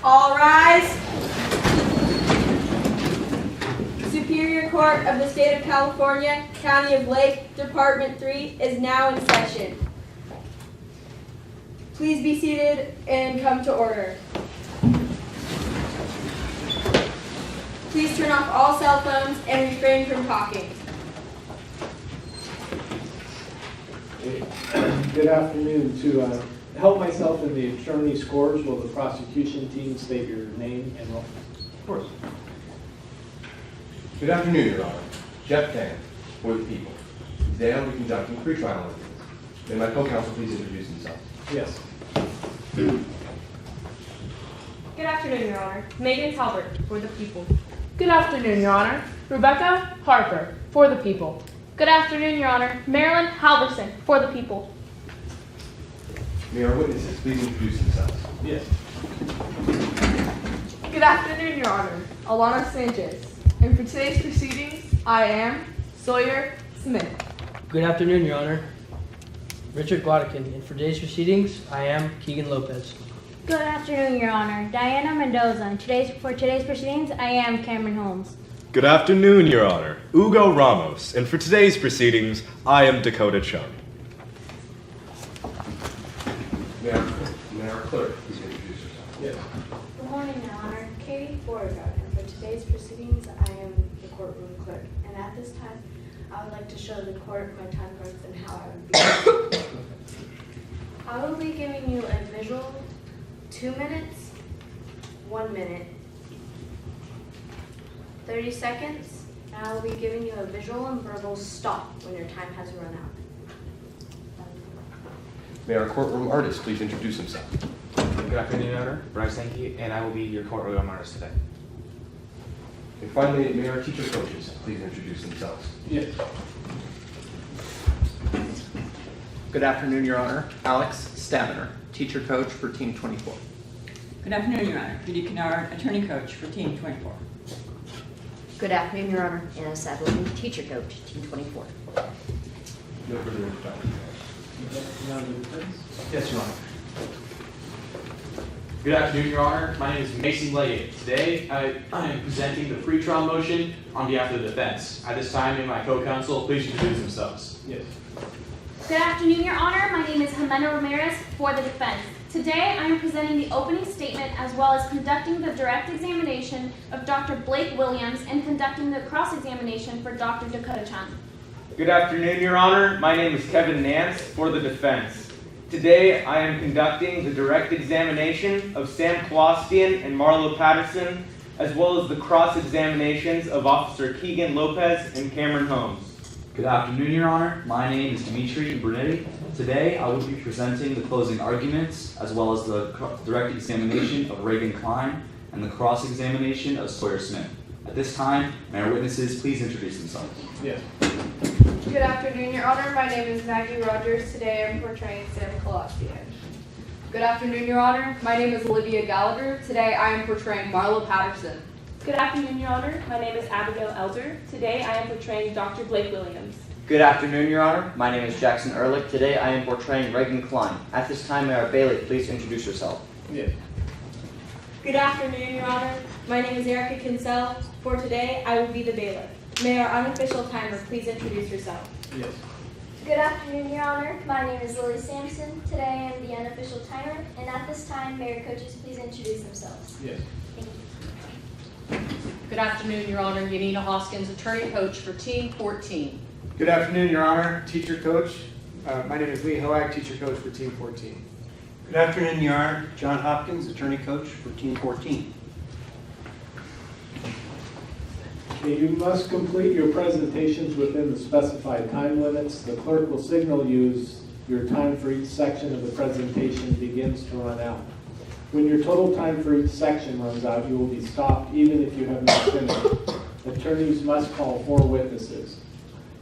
All rise. Superior Court of the State of California, County of Lake, Department 3 is now in session. Please be seated and come to order. Please turn off all cell phones and refrain from talking. Good afternoon. To help myself in the attorney scores, will the prosecution team state your name and role? Of course. Good afternoon, Your Honor. Jeff Tan, for the people. Today I'll be conducting pretrial arguments. May my co-counsel please introduce himself? Yes. Good afternoon, Your Honor. Megan Talbert, for the people. Good afternoon, Your Honor. Rebecca Harper, for the people. Good afternoon, Your Honor. Marilyn Halverson, for the people. May our witnesses please introduce themselves? Yes. Good afternoon, Your Honor. Alana Sanchez. And for today's proceedings, I am Sawyer Smith. Good afternoon, Your Honor. Richard Guadakin, and for today's proceedings, I am Keegan Lopez. Good afternoon, Your Honor. Diana Mendoza. And for today's proceedings, I am Cameron Holmes. Good afternoon, Your Honor. Ugo Ramos, and for today's proceedings, I am Dakota Chung. May our clerk please introduce herself? Yes. Good morning, Your Honor. Katie Beauregard, and for today's proceedings, I am the courtroom clerk. And at this time, I would like to show the court my time cards and how I would be. I will be giving you a visual 2 minutes, 1 minute, 30 seconds, and I will be giving you a visual and verbal stop when your time has run out. May our courtroom artist please introduce himself? Good afternoon, Your Honor. Bryce Sankey, and I will be your courtroom artist today. And finally, may our teacher coaches please introduce themselves? Yes. Good afternoon, Your Honor. Alex Staminer, teacher coach for Team 24. Good afternoon, Your Honor. Judy Kennard, attorney coach for Team 24. Good afternoon, Your Honor. Anna Sadler, teacher coach, Team 24. No further introduction. Yes, Your Honor. Good afternoon, Your Honor. My name is Mason Leggett. Today, I am presenting the pretrial motion on behalf of the defense. At this time, may my co-counsel please introduce themselves? Yes. Good afternoon, Your Honor. My name is Jimena Ramirez, for the defense. Today, I am presenting the opening statement as well as conducting the direct examination of Dr. Blake Williams and conducting the cross-examination for Dr. Dakota Chung. Good afternoon, Your Honor. My name is Kevin Nance, for the defense. Today, I am conducting the direct examination of Sam Colostian and Marlo Patterson, as well as the cross-examinations of Officer Keegan Lopez and Cameron Holmes. Good afternoon, Your Honor. My name is Dimitri Brunetti. Today, I will be presenting the closing arguments, as well as the direct examination of Reagan Klein and the cross-examination of Sawyer Smith. At this time, may our witnesses please introduce themselves? Yes. Good afternoon, Your Honor. My name is Maggie Rogers. Today I'm portraying Sam Colostian. Good afternoon, Your Honor. My name is Olivia Gallagher. Today I am portraying Marlo Patterson. Good afternoon, Your Honor. My name is Abigail Elder. Today, I am portraying Dr. Blake Williams. Good afternoon, Your Honor. My name is Jackson Ehrlich. Today I am portraying Reagan Klein. At this time, may our bailiff please introduce herself? Yes. Good afternoon, Your Honor. My name is Erica Kinsell. For today, I will be the bailiff. May our unofficial timer please introduce herself? Yes. Good afternoon, Your Honor. My name is Lily Sampson. Today I am the unofficial timer, and at this time, may your coaches please introduce themselves? Yes. Thank you. Good afternoon, Your Honor. Yanina Hoskins, attorney coach for Team 14. Good afternoon, Your Honor. Teacher coach. My name is Lee Hoag, teacher coach for Team 14. Good afternoon, Your Honor. John Hopkins, attorney coach for Team 14. Okay, you must complete your presentations within the specified time limits. The clerk will signal you as your time for each section of the presentation begins to run out. When your total time for each section runs out, you will be stopped even if you have not finished. Attorneys must call 4 witnesses.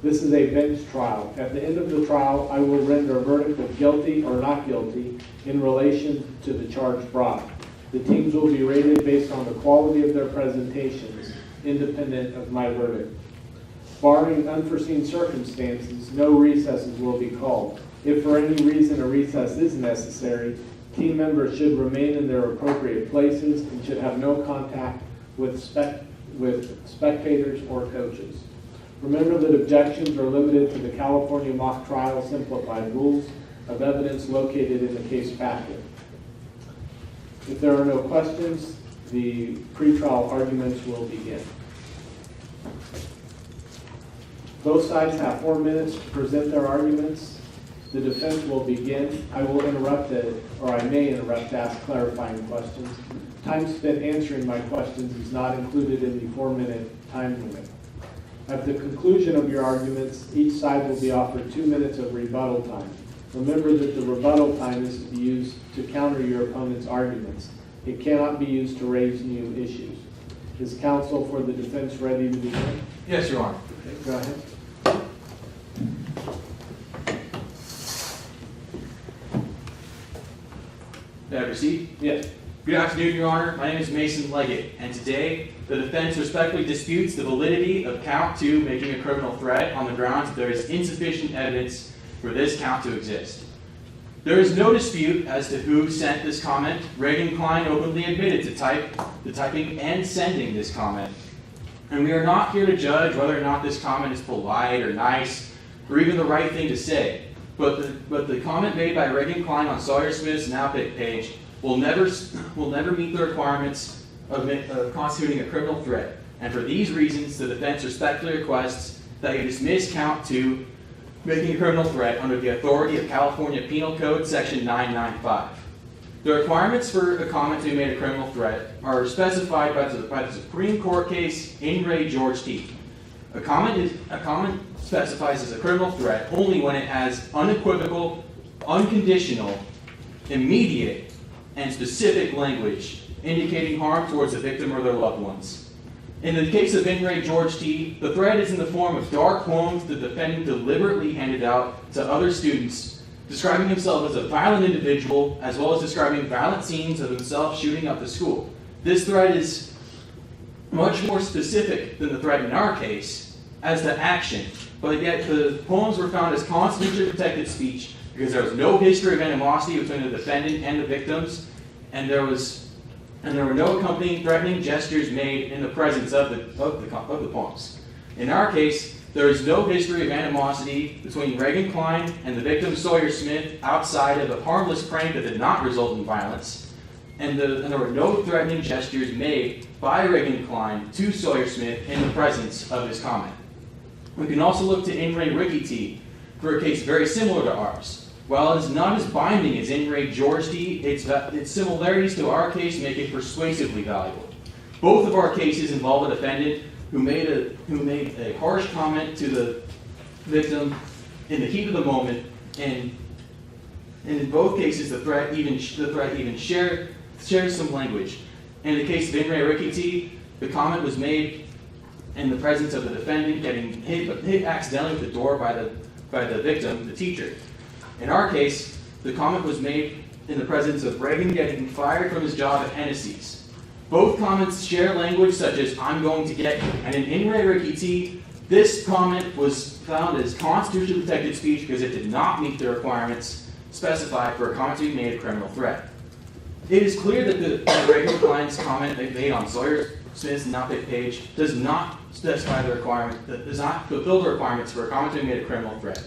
This is a bench trial. At the end of the trial, I will render a verdict of guilty or not guilty in relation to the charge brought. The teams will be rated based on the quality of their presentations, independent of my verdict. Barring unforeseen circumstances, no recesses will be called. If for any reason a recess is necessary, Team members should remain in their appropriate places and should have no contact with spectators or coaches. Remember that objections are limited to the California Mock Trial Simplified Rules of Evidence located in the case packet. If there are no questions, the pretrial arguments will begin. Both sides have 4 minutes to present their arguments. The defense will begin. I will interrupt it, or I may interrupt to ask clarifying questions. Time spent answering my questions is not included in the 4-minute time limit. At the conclusion of your arguments, each side will be offered 2 minutes of rebuttal time. Remember that the rebuttal time is to be used to counter your opponent's arguments. It cannot be used to raise new issues. Is counsel for the defense ready to begin? Yes, Your Honor. Okay, go ahead. May I proceed? Yes. Good afternoon, Your Honor. My name is Mason Leggett, and today the defense respectfully disputes the validity of count 2, making a criminal threat, on the grounds that there is insufficient evidence for this count to exist. There is no dispute as to who sent this comment. Reagan Klein openly admitted to typing and sending this comment. And we are not here to judge whether or not this comment is polite or nice or even the right thing to say. But the comment made by Reagan Klein on Sawyer Smith's NowPick page will never meet the requirements of constituting a criminal threat. And for these reasons, the defense respectfully requests that you dismiss count 2, making a criminal threat, under the authority of California Penal Code Section 995. The requirements for a comment to be made a criminal threat are specified by the Supreme Court case In re George T. A comment specifies as a criminal threat only when it has unequivocal, unconditional, immediate, and specific language indicating harm towards the victim or their loved ones. In the case of In re George T., the threat is in the form of dark poems the defendant deliberately handed out to other students, describing himself as a violent individual, as well as describing violent scenes of himself shooting up the school. This threat is much more specific than the threat in our case as to action, but yet the poems were found as constitutionally protected speech because there was no history of animosity between the defendant and the victims, and there were no accompanying threatening gestures made in the presence of the poems. In our case, there is no history of animosity between Reagan Klein and the victim Sawyer Smith outside of a harmless prank that did not result in violence, and there were no threatening gestures made by Reagan Klein to Sawyer Smith in the presence of his comment. We can also look to In re Ricky T. for a case very similar to ours. While it is not as binding as In re George T., its similarities to our case make it persuasively valuable. Both of our cases involve a defendant who made a harsh comment to the victim in the heat of the moment, and in both cases the threat even shares some language. In the case of In re Ricky T., the comment was made in the presence of the defendant getting hit accidentally with the door by the victim, the teacher. In our case, the comment was made in the presence of Reagan getting fired from his job at Hennessy's. Both comments share language such as "I'm going to get you," and in re Ricky T., this comment was found as constitutionally protected speech because it did not meet the requirements specified for a comment to be made a criminal threat. It is clear that Reagan Klein's comment made on Sawyer Smith's NowPick page does not specify the requirement, that does not fulfill the requirements for a comment to be made a criminal threat.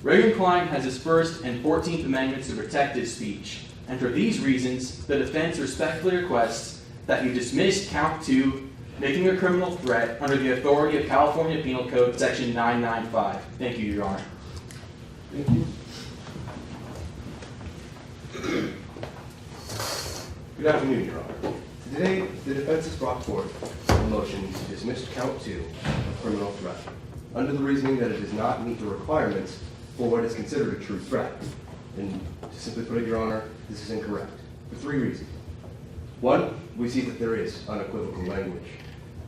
Reagan Klein has his First and 14th Amendments to protect his speech, and for these reasons, the defense respectfully requests that you dismiss count 2, making a criminal threat, under the authority of California Penal Code Section 995. Thank you, Your Honor. Thank you. Good afternoon, Your Honor. Today, the defense has brought forth a motion to dismiss count 2 of criminal threat, under the reasoning that it does not meet the requirements for what is considered a true threat. And to simply put it, Your Honor, this is incorrect, for 3 reasons. 1, we see that there is unequivocal language.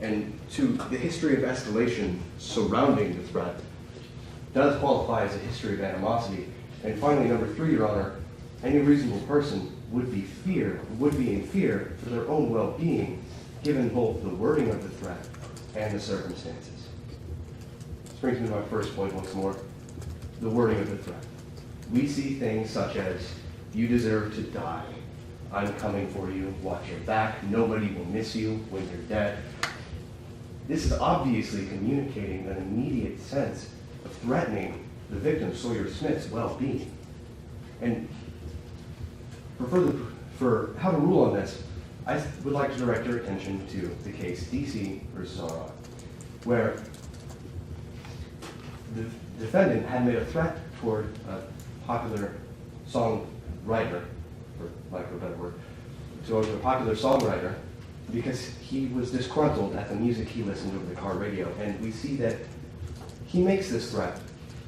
And 2, the history of escalation surrounding the threat does qualify as a history of animosity. And finally, number 3, Your Honor, any reasonable person would be in fear for their own well-being, given both the wording of the threat and the circumstances. This brings me to my first point once more, the wording of the threat. We see things such as You deserve to die. I'm coming for you. Watch your back. Nobody will miss you when you're dead. This is obviously communicating an immediate sense of threatening the victim, Sawyer Smith's well-being. And for how to rule on this, I would like to direct your attention to the case DC versus RI, where the defendant had made a threat toward a popular songwriter, for lack of a better word, toward a popular songwriter because he was disgruntled at the music he listened to over the car radio. And we see that he makes this threat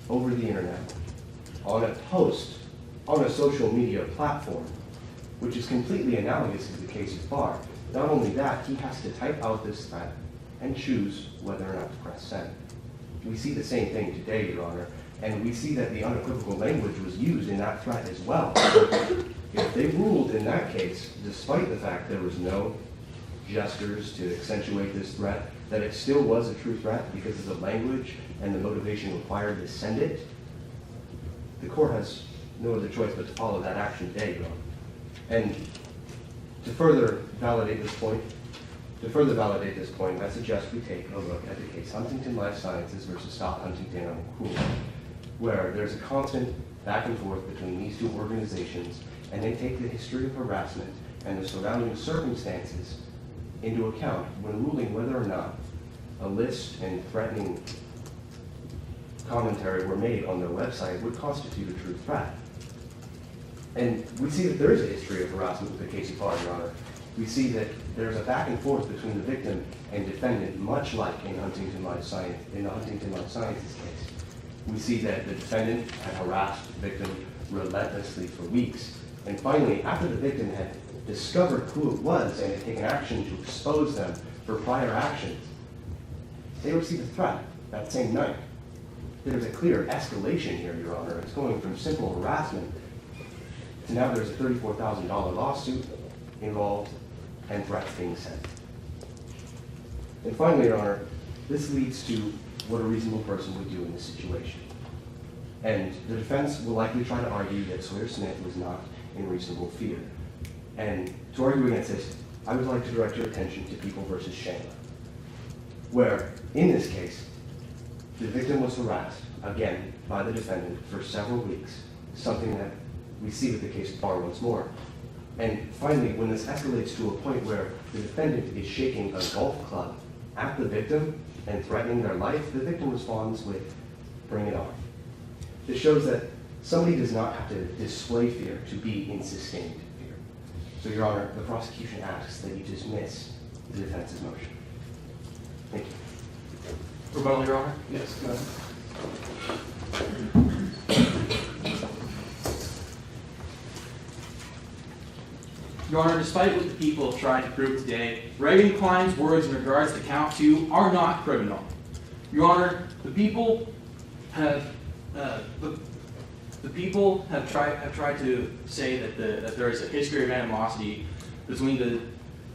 over the internet on a post on a social media platform, which is completely analogous to the case of Barr. Not only that, he has to type out this threat and choose whether or not to press send. We see the same thing today, Your Honor, and we see that the unequivocal language was used in that threat as well. If they ruled in that case, despite the fact there was no gestures to accentuate this threat, that it still was a true threat because of the language and the motivation required to send it, the court has no other choice but to follow that action today, Your Honor. And to further validate this point, I suggest we take a look at the case Huntington Life Sciences versus Stop Huntington on Cool, where there's a constant back and forth between these two organizations, and they take the history of harassment and the surrounding circumstances into account when ruling whether or not a list and threatening commentary were made on their website would constitute a true threat. And we see that there is a history of harassment with the case of Barr, Your Honor. We see that there's a back and forth between the victim and defendant, much like in the Huntington Life Sciences case. We see that the defendant had harassed the victim relentlessly for weeks. And finally, after the victim had discovered who it was and had taken action to expose them for prior actions, they received a threat that same night. There's a clear escalation here, Your Honor. It's going from simple harassment to now there's a $34,000 lawsuit involved and threats being sent. And finally, Your Honor, this leads to what a reasonable person would do in this situation. And the defense will likely try to argue that Sawyer Smith was not in reasonable fear. And to argue against this, I would like to direct your attention to People versus Chandler, where, in this case, the victim was harassed, again, by the defendant for several weeks, something that we see with the case of Barr once more. And finally, when this escalates to a point where the defendant is shaking a golf club at the victim and threatening their life, the victim responds with, "Bring it on." This shows that somebody does not have to display fear to be in sustained fear. So, Your Honor, the prosecution asks that you dismiss the defense's motion. Thank you. Rebuttal, Your Honor? Yes, go ahead. Your Honor, despite what the people have tried to prove today, Reagan Klein's words in regards to count 2 are not criminal. Your Honor, the people have tried to say that there is a history of animosity between the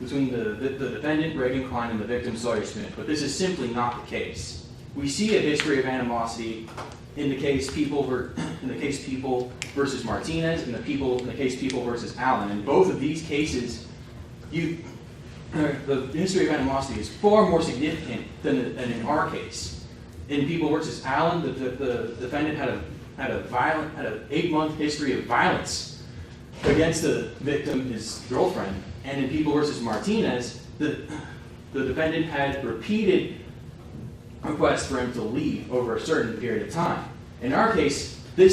defendant Reagan Klein and the victim Sawyer Smith, but this is simply not the case. We see a history of animosity in the case People versus Martinez, in the case People versus Allen. In both of these cases, the history of animosity is far more significant than in our case. In People versus Allen, the defendant had an 8-month history of violence against the victim, his girlfriend. And in People versus Martinez, the defendant had repeated requests for him to leave over a certain period of time. In our case, the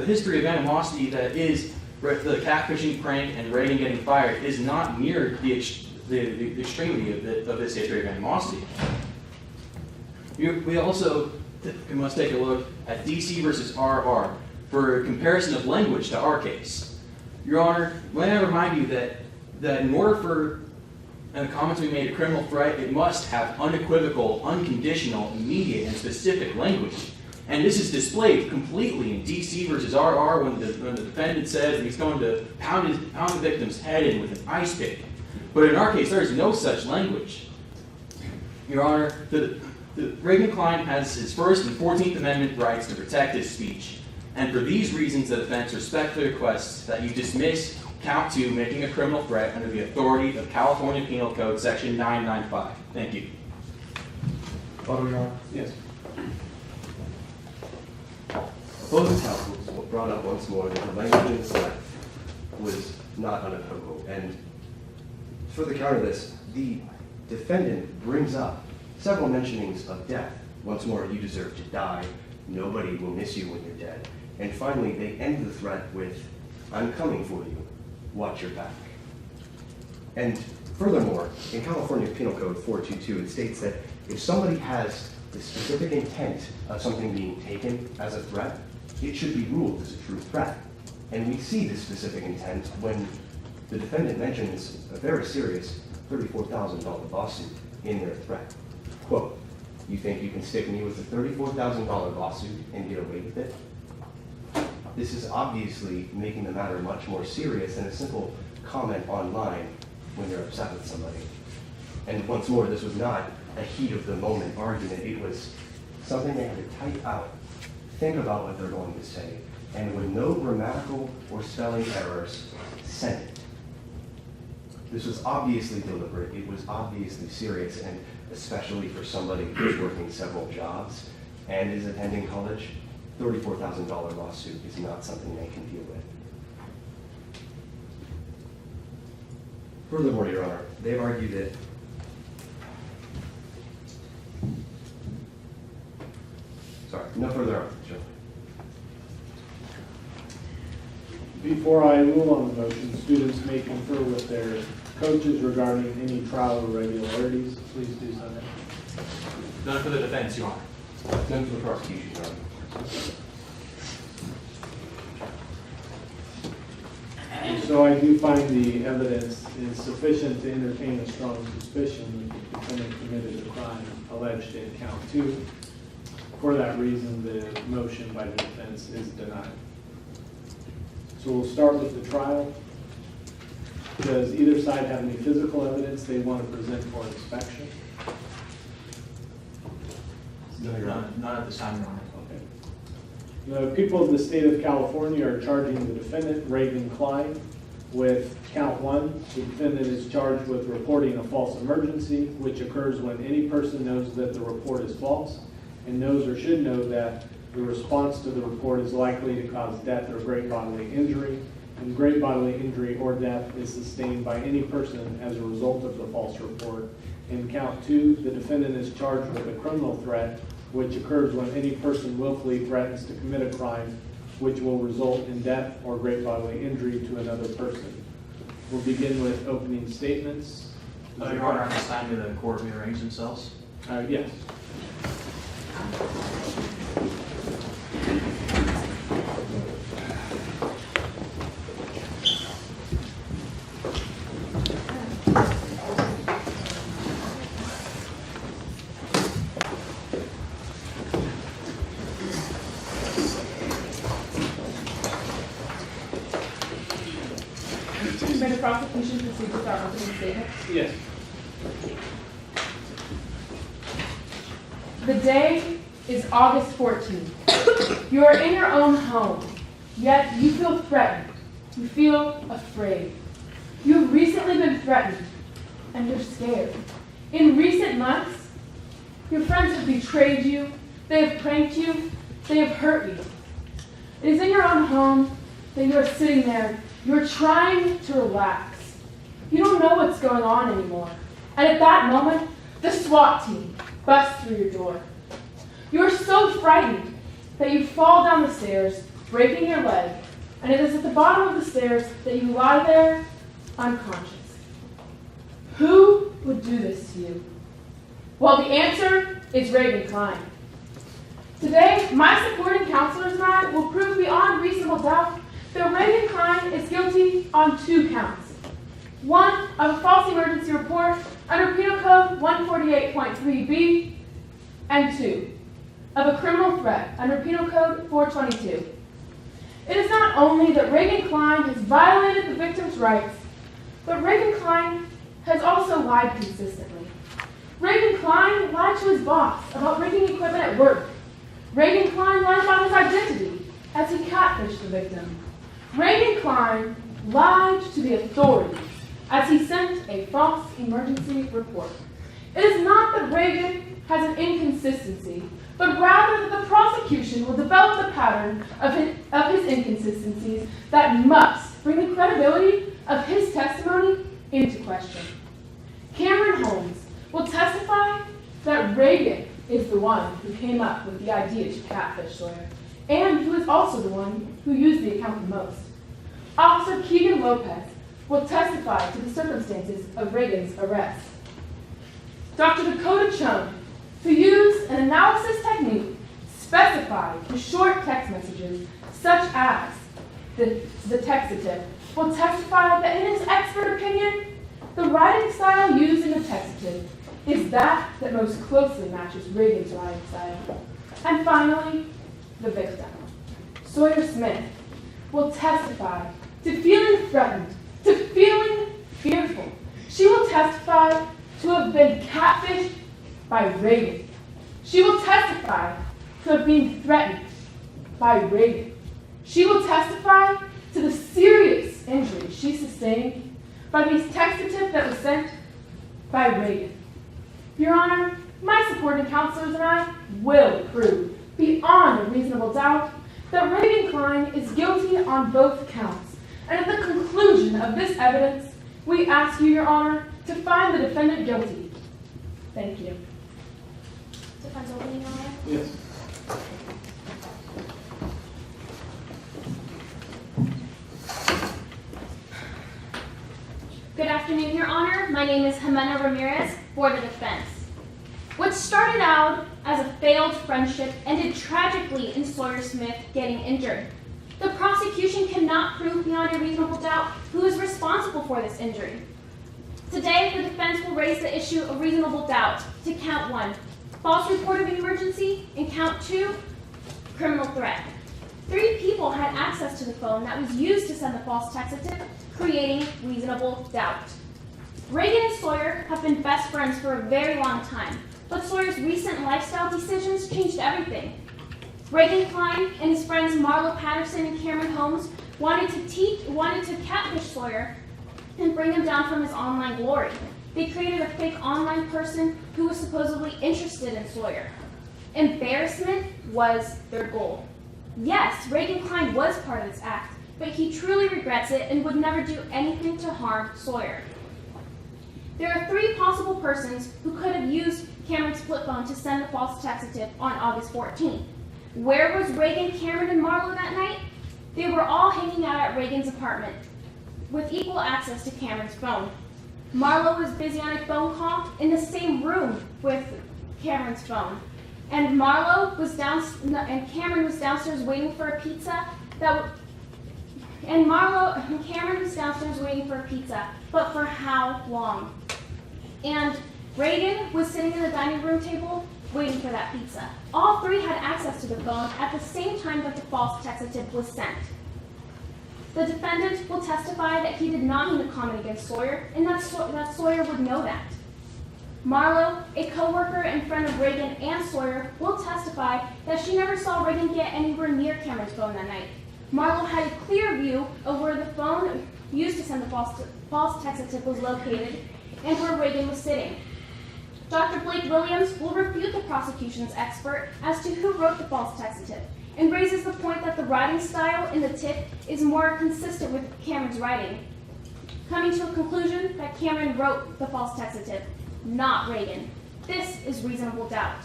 history of animosity that is the catfishing prank and Reagan getting fired is not near the extremity of this history of animosity. We also must take a look at DC versus RR for a comparison of language to our case. Your Honor, may I remind you that in order for a comment to be made a criminal threat, it must have unequivocal, unconditional, immediate, and specific language. And this is displayed completely in DC versus RR when the defendant says he's going to pound the victim's head in with an ice pick. But in our case, there is no such language. Your Honor, Reagan Klein has his First and 14th Amendment rights to protect his speech. And for these reasons, the defense respectfully requests that you dismiss count 2, making a criminal threat under the authority of California Penal Code Section 995. Thank you. Your Honor. Yes. Opposing counsel brought up once more that the language in the threat was not unequivocal. And for the counter this, the defendant brings up several mentionings of death. Once more, you deserve to die. Nobody will miss you when you're dead. And finally, they end the threat with, I'm coming for you. Watch your back. And furthermore, in California Penal Code 422, it states that if somebody has the specific intent of something being taken as a threat, it should be ruled as a true threat. And we see this specific intent when the defendant mentions a very serious $34,000 lawsuit in their threat. Quote, you think you can stick me with a $34,000 lawsuit and get away with it? This is obviously making the matter much more serious than a simple comment online when you're upset with somebody. And once more, this was not a heat of the moment argument. It was something they had to type out, think about what they're going to say, and with no grammatical or spelling errors, send it. This was obviously deliberate. It was obviously serious, and especially for somebody who's working several jobs and is attending college, $34,000 lawsuit is not something they can deal with. Furthermore, Your Honor, they've argued that no further arguments, Your Honor. Before I rule on the motion, students may confer with their coaches regarding any trial irregularities. Please do so now. None for the defense, Your Honor. None for the prosecution, Your Honor. So I do find the evidence is sufficient to entertain a strong suspicion that the defendant committed a crime alleged in count 2. For that reason, the motion by the defense is denied. So we'll start with the trial. Does either side have any physical evidence they want to present for inspection? None at this time, Your Honor. Okay. The people of the state of California are charging the defendant, Reagan Klein, with count 1. The defendant is charged with reporting a false emergency, which occurs when any person knows that the report is false and knows or should know that the response to the report is likely to cause death or great bodily injury, and great bodily injury or death is sustained by any person as a result of the false report. In count 2, the defendant is charged with a criminal threat, which occurs when any person willfully threatens to commit a crime which will result in death or great bodily injury to another person. We'll begin with opening statements. Your Honor, at this time, do the court rearrange themselves? Yes. May the prosecution proceed with our opening statement? Yes. The day is August 14th. You are in your own home, yet you feel threatened. You feel afraid. You've recently been threatened, and you're scared. In recent months, your friends have betrayed you, they have pranked you, they have hurt you. It is in your own home that you are sitting there. You're trying to relax. You don't know what's going on anymore. And at that moment, the SWAT team busts through your door. You're so frightened that you fall down the stairs, breaking your leg, and it is at the bottom of the stairs that you lie there unconscious. Who would do this to you? Well, the answer is Reagan Klein. Today, my supporting counselors and I will prove beyond reasonable doubt that Reagan Klein is guilty on 2 counts. 1, of a false emergency report under Penal Code 148.3b, and 2, of a criminal threat under Penal Code 422. It is not only that Reagan Klein has violated the victim's rights, but Reagan Klein has also lied consistently. Reagan Klein lied to his boss about rigging equipment at work. Reagan Klein lied about his identity. as he catfished the victim. Reagan Klein lied to the authorities as he sent a false emergency report. It is not that Reagan has an inconsistency, but rather that the prosecution will develop the pattern of his inconsistencies that must bring the credibility of his testimony into question. Cameron Holmes will testify that Reagan is the one who came up with the idea to catfish Sawyer, and who is also the one who used the account the most. Officer Keegan Lopez will testify to the circumstances of Reagan's arrest. Dr. Dakota Chung, who used an analysis technique specified for short text messages, such as the textative, will testify that in his expert opinion, the writing style used in the textative is that most closely matches Reagan's writing style. And finally, the victim, Sawyer Smith, will testify to feeling threatened, to feeling fearful. She will testify to have been catfished by Reagan. She will testify to have been threatened by Reagan. She will testify to the serious injury she sustained by these textatives that were sent by Reagan. Your Honor, my supporting counselors and I will prove beyond a reasonable doubt that Reagan Klein is guilty on both counts. And at the conclusion of this evidence, we ask you, Your Honor, to find the defendant guilty. Thank you. Defense opening, Your Honor? Yes. Good afternoon, Your Honor. My name is Jimena Ramirez for the defense. What started out as a failed friendship ended tragically in Sawyer Smith getting injured. The prosecution cannot prove beyond a reasonable doubt who is responsible for this injury. Today, the defense will raise the issue of reasonable doubt to count 1, false report of an emergency, and count 2, criminal threat. 3 people had access to the phone that was used to send the false textative, creating reasonable doubt. Reagan and Sawyer have been best friends for a very long time, but Sawyer's recent lifestyle decisions changed everything. Reagan Klein and his friends Marlo Patterson and Cameron Holmes wanted to catfish Sawyer and bring him down from his online glory. They created a fake online person who was supposedly interested in Sawyer. Embarrassment was their goal. Yes, Reagan Klein was part of this act, but he truly regrets it and would never do anything to harm Sawyer. There are 3 possible persons who could have used Cameron's flip phone to send the false textative on August 14th. Where was Reagan, Cameron, and Marlo that night? They were all hanging out at Reagan's apartment with equal access to Cameron's phone. Marlo was busy on a phone call in the same room with Cameron's phone. And Cameron was downstairs waiting for a pizza Cameron was downstairs waiting for a pizza, but for how long? And Reagan was sitting at the dining room table waiting for that pizza. All 3 had access to the phone at the same time that the false textative was sent. The defendant will testify that he did not mean to comment against Sawyer, and that Sawyer would know that. Marlo, a co-worker and friend of Reagan and Sawyer, will testify that she never saw Reagan get anywhere near Cameron's phone that night. Marlo had a clear view of where the phone used to send the false textative was located and where Reagan was sitting. Dr. Blake Williams will refute the prosecution's expert as to who wrote the false textative and raises the point that the writing style in the tip is more consistent with Cameron's writing, coming to a conclusion that Cameron wrote the false textative, not Reagan. This is reasonable doubt.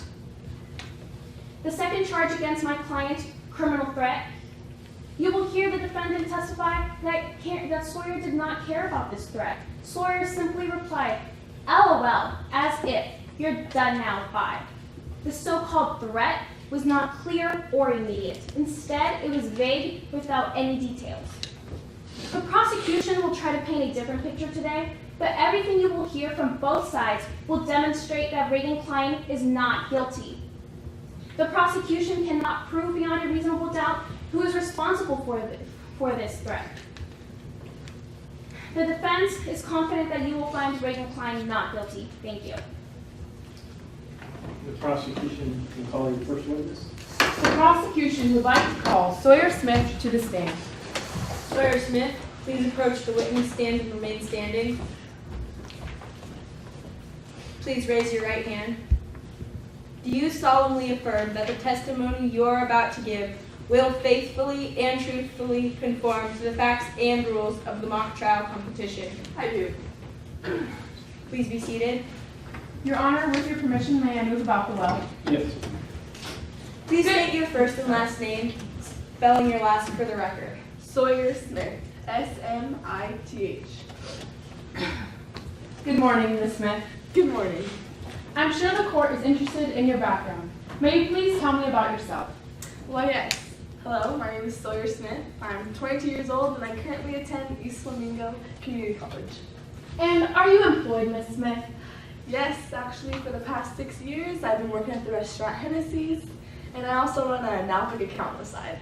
The second charge against my client, criminal threat, you will hear the defendant testify that Sawyer did not care about this threat. Sawyer simply replied, LOL, as if, you're done now, bye. The so-called threat was not clear or immediate. Instead, it was vague without any details. The prosecution will try to paint a different picture today, but everything you will hear from both sides will demonstrate that Reagan Klein is not guilty. The prosecution cannot prove beyond a reasonable doubt who is responsible for this threat. The defense is confident that you will find Reagan Klein not guilty. Thank you. The prosecution can call your first witness. The prosecution would like to call Sawyer Smith to the stand. Sawyer Smith, please approach the witness stand and remain standing. Please raise your right hand. Do you solemnly affirm that the testimony you are about to give will faithfully and truthfully conform to the facts and rules of the mock trial competition? I do. Please be seated. Your Honor, with your permission, may I move about the well? Yes. Please state your first and last name, spelling your last for the record. Sawyer Smith, S-M-I-T-H. Good morning, Ms. Smith. Good morning. I'm sure the court is interested in your background. May you please tell me about yourself? Why, yes. Hello, my name is Sawyer Smith. I'm 22 years old and I currently attend East Flamingo Community College. And are you employed, Ms. Smith? Yes, actually for the past 6 years I've been working at the restaurant Hennessy's, and I also run a Nalpic account on the side.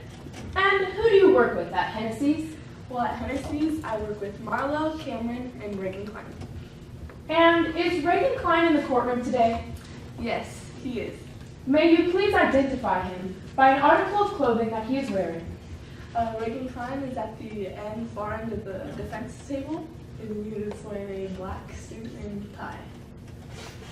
And who do you work with at Hennessy's? Well, at Hennessy's I work with Marlo, Cameron, and Reagan Klein. And is Reagan Klein in the courtroom today? Yes, he is. May you please identify him by an article of clothing that he is wearing? Reagan Klein is at the far end of the defense table, and he is wearing a black suit and tie.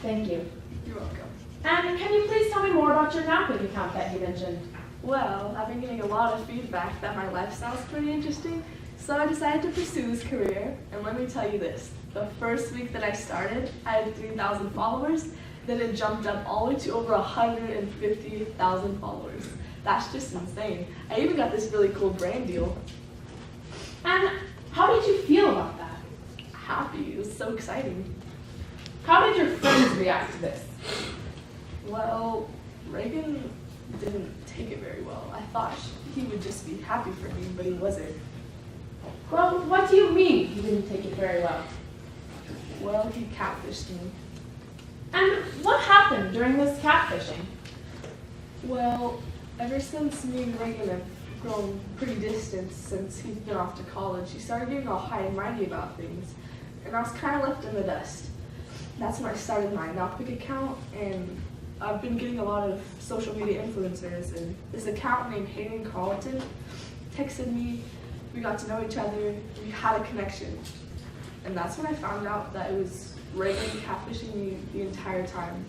Thank you. You're welcome. And can you please tell me more about your Nalpic account that you mentioned? Well, I've been getting a lot of feedback that my lifestyle is pretty interesting, so I decided to pursue this career, and let me tell you this. The first week that I started, I had 3,000 followers, then it jumped up all the way to over 150,000 followers. That's just insane. I even got this really cool brand deal. And how did you feel about that? Happy, it was so exciting. How did your friends react to this? Well, Reagan didn't take it very well. I thought he would just be happy for me, but he wasn't. Well, what do you mean he didn't take it very well? Well, he catfished me. And what happened during this catfishing? Well, ever since me and Reagan have grown pretty distant since he's been off to college, he started getting all high and mighty about things, and I was kind of left in the dust. That's when I started my Nalpic account, and I've been getting a lot of social media influencers, and this account named Hayden Carlton texted me. We got to know each other, we had a connection, and that's when I found out that it was Reagan catfishing me the entire time.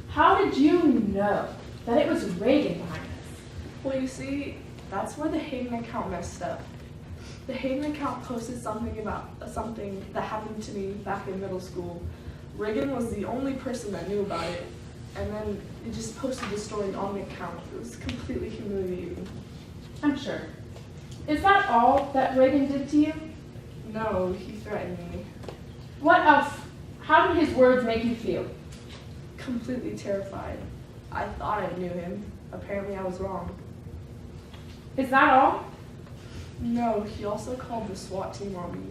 How did you know that it was Reagan behind this? Well, you see, that's where the Hayden account messed up. The Hayden account posted something about something that happened to me back in middle school. Reagan was the only person that knew about it, and then it just posted the story on the account. It was completely humiliating. I'm sure. Is that all that Reagan did to you? No, he threatened me. What else? How did his words make you feel? Completely terrified. I thought I knew him. Apparently I was wrong. Is that all? No, he also called the SWAT team on me.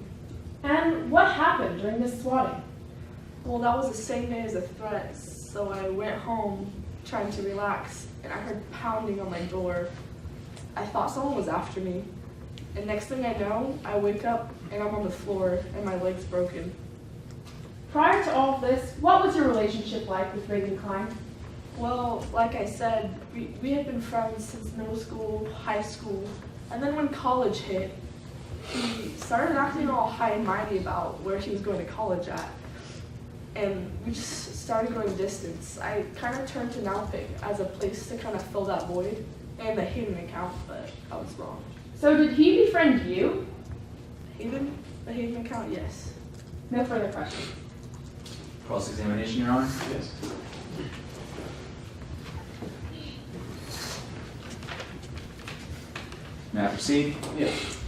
And what happened during this swatting? Well, that was the same day as the threat, so I went home trying to relax, and I heard pounding on my door. I thought someone was after me, and next thing I know, I wake up and I'm on the floor and my leg's broken. Prior to all of this, what was your relationship like with Reagan Klein? Well, like I said, we had been friends since middle school, high school, and then when college hit, he started acting all high and mighty about where he was going to college at. And we just started going distance. I kind of turned to Nalpic as a place to kind of fill that void, and the Hayden account, but I was wrong. So did he befriend you? Hayden? The Hayden account, yes. No further questions. Cross-examination, Your Honor? Yes. May I proceed? Yes.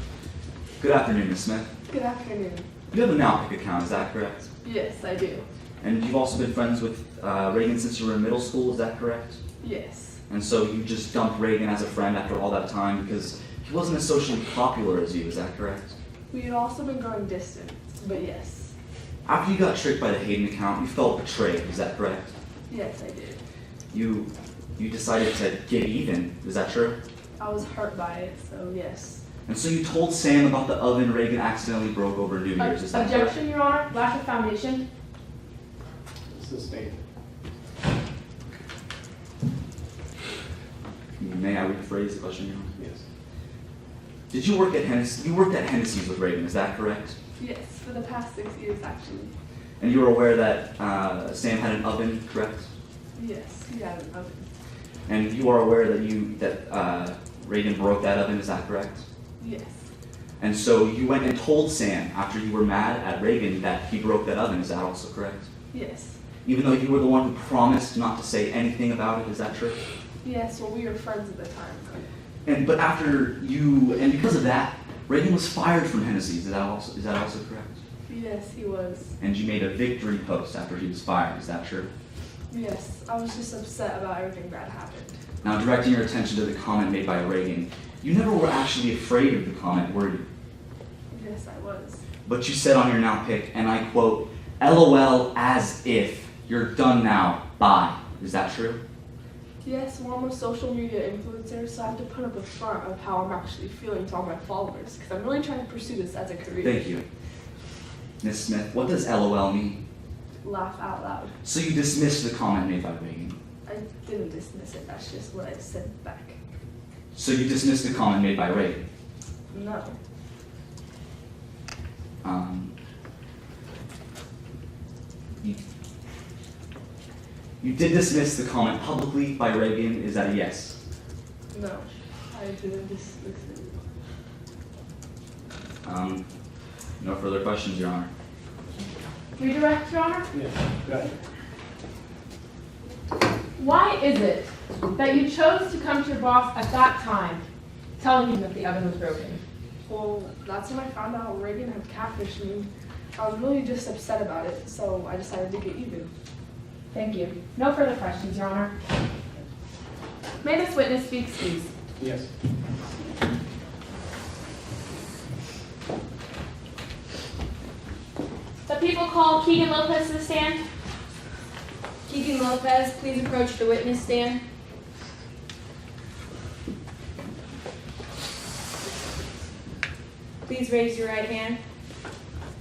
Good afternoon, Ms. Smith. Good afternoon. You have a Nalpic account, is that correct? Yes, I do. And you've also been friends with Reagan since you were in middle school, is that correct? Yes. And so you just dumped Reagan as a friend after all that time because he wasn't as socially popular as you, is that correct? We had also been going distant, but yes. After you got tricked by the Hayden account, you felt betrayed, is that correct? Yes, I did. You decided to get even, is that true? I was hurt by it, so yes. And so you told Sam about the oven Reagan accidentally broke over New Year's, is that correct? Objection, Your Honor. Lack of foundation. Sustained. May I rephrase the question, Your Honor? Yes. Did you work at Hennessy? You worked at Hennessy's with Reagan, is that correct? Yes, for the past 6 years actually. And you were aware that Sam had an oven, correct? Yes, he had an oven. And you are aware that Reagan broke that oven, is that correct? Yes. And so you went and told Sam after you were mad at Reagan that he broke that oven, is that also correct? Yes. Even though you were the one who promised not to say anything about it, is that true? Yes, well, we were friends at the time. But after you, and because of that, Reagan was fired from Hennessy, is that also correct? Yes, he was. And you made a victory post after he was fired, is that true? Yes, I was just upset about everything that happened. Now, directing your attention to the comment made by Reagan, you never were actually afraid of the comment, were you? Yes, I was. But you said on your now pick, and I quote, LOL as if, you're done now, bye. Is that true? Yes, well, I'm a social media influencer, so I have to put up a front of how I'm actually feeling to all my followers, because I'm really trying to pursue this as a career. Thank you. Ms. Smith, what does LOL mean? Laugh out loud. So you dismissed the comment made by Reagan. I didn't dismiss it, that's just what I said back. So you dismissed the comment made by Reagan. No. You did dismiss the comment publicly by Reagan. Is that a yes? No, I didn't dismiss it. No further questions, Your Honor. Redirect, Your Honor? Yes, go ahead. Why is it that you chose to come to your boss at that time, telling him that the oven was broken? Well, that's when I found out Reagan had catfished me. I was really just upset about it, so I decided to get even. Thank you. No further questions, Your Honor. May this witness be excused. Yes. The people call Keegan Lopez to the stand. Keegan Lopez, please approach the witness stand. Please raise your right hand.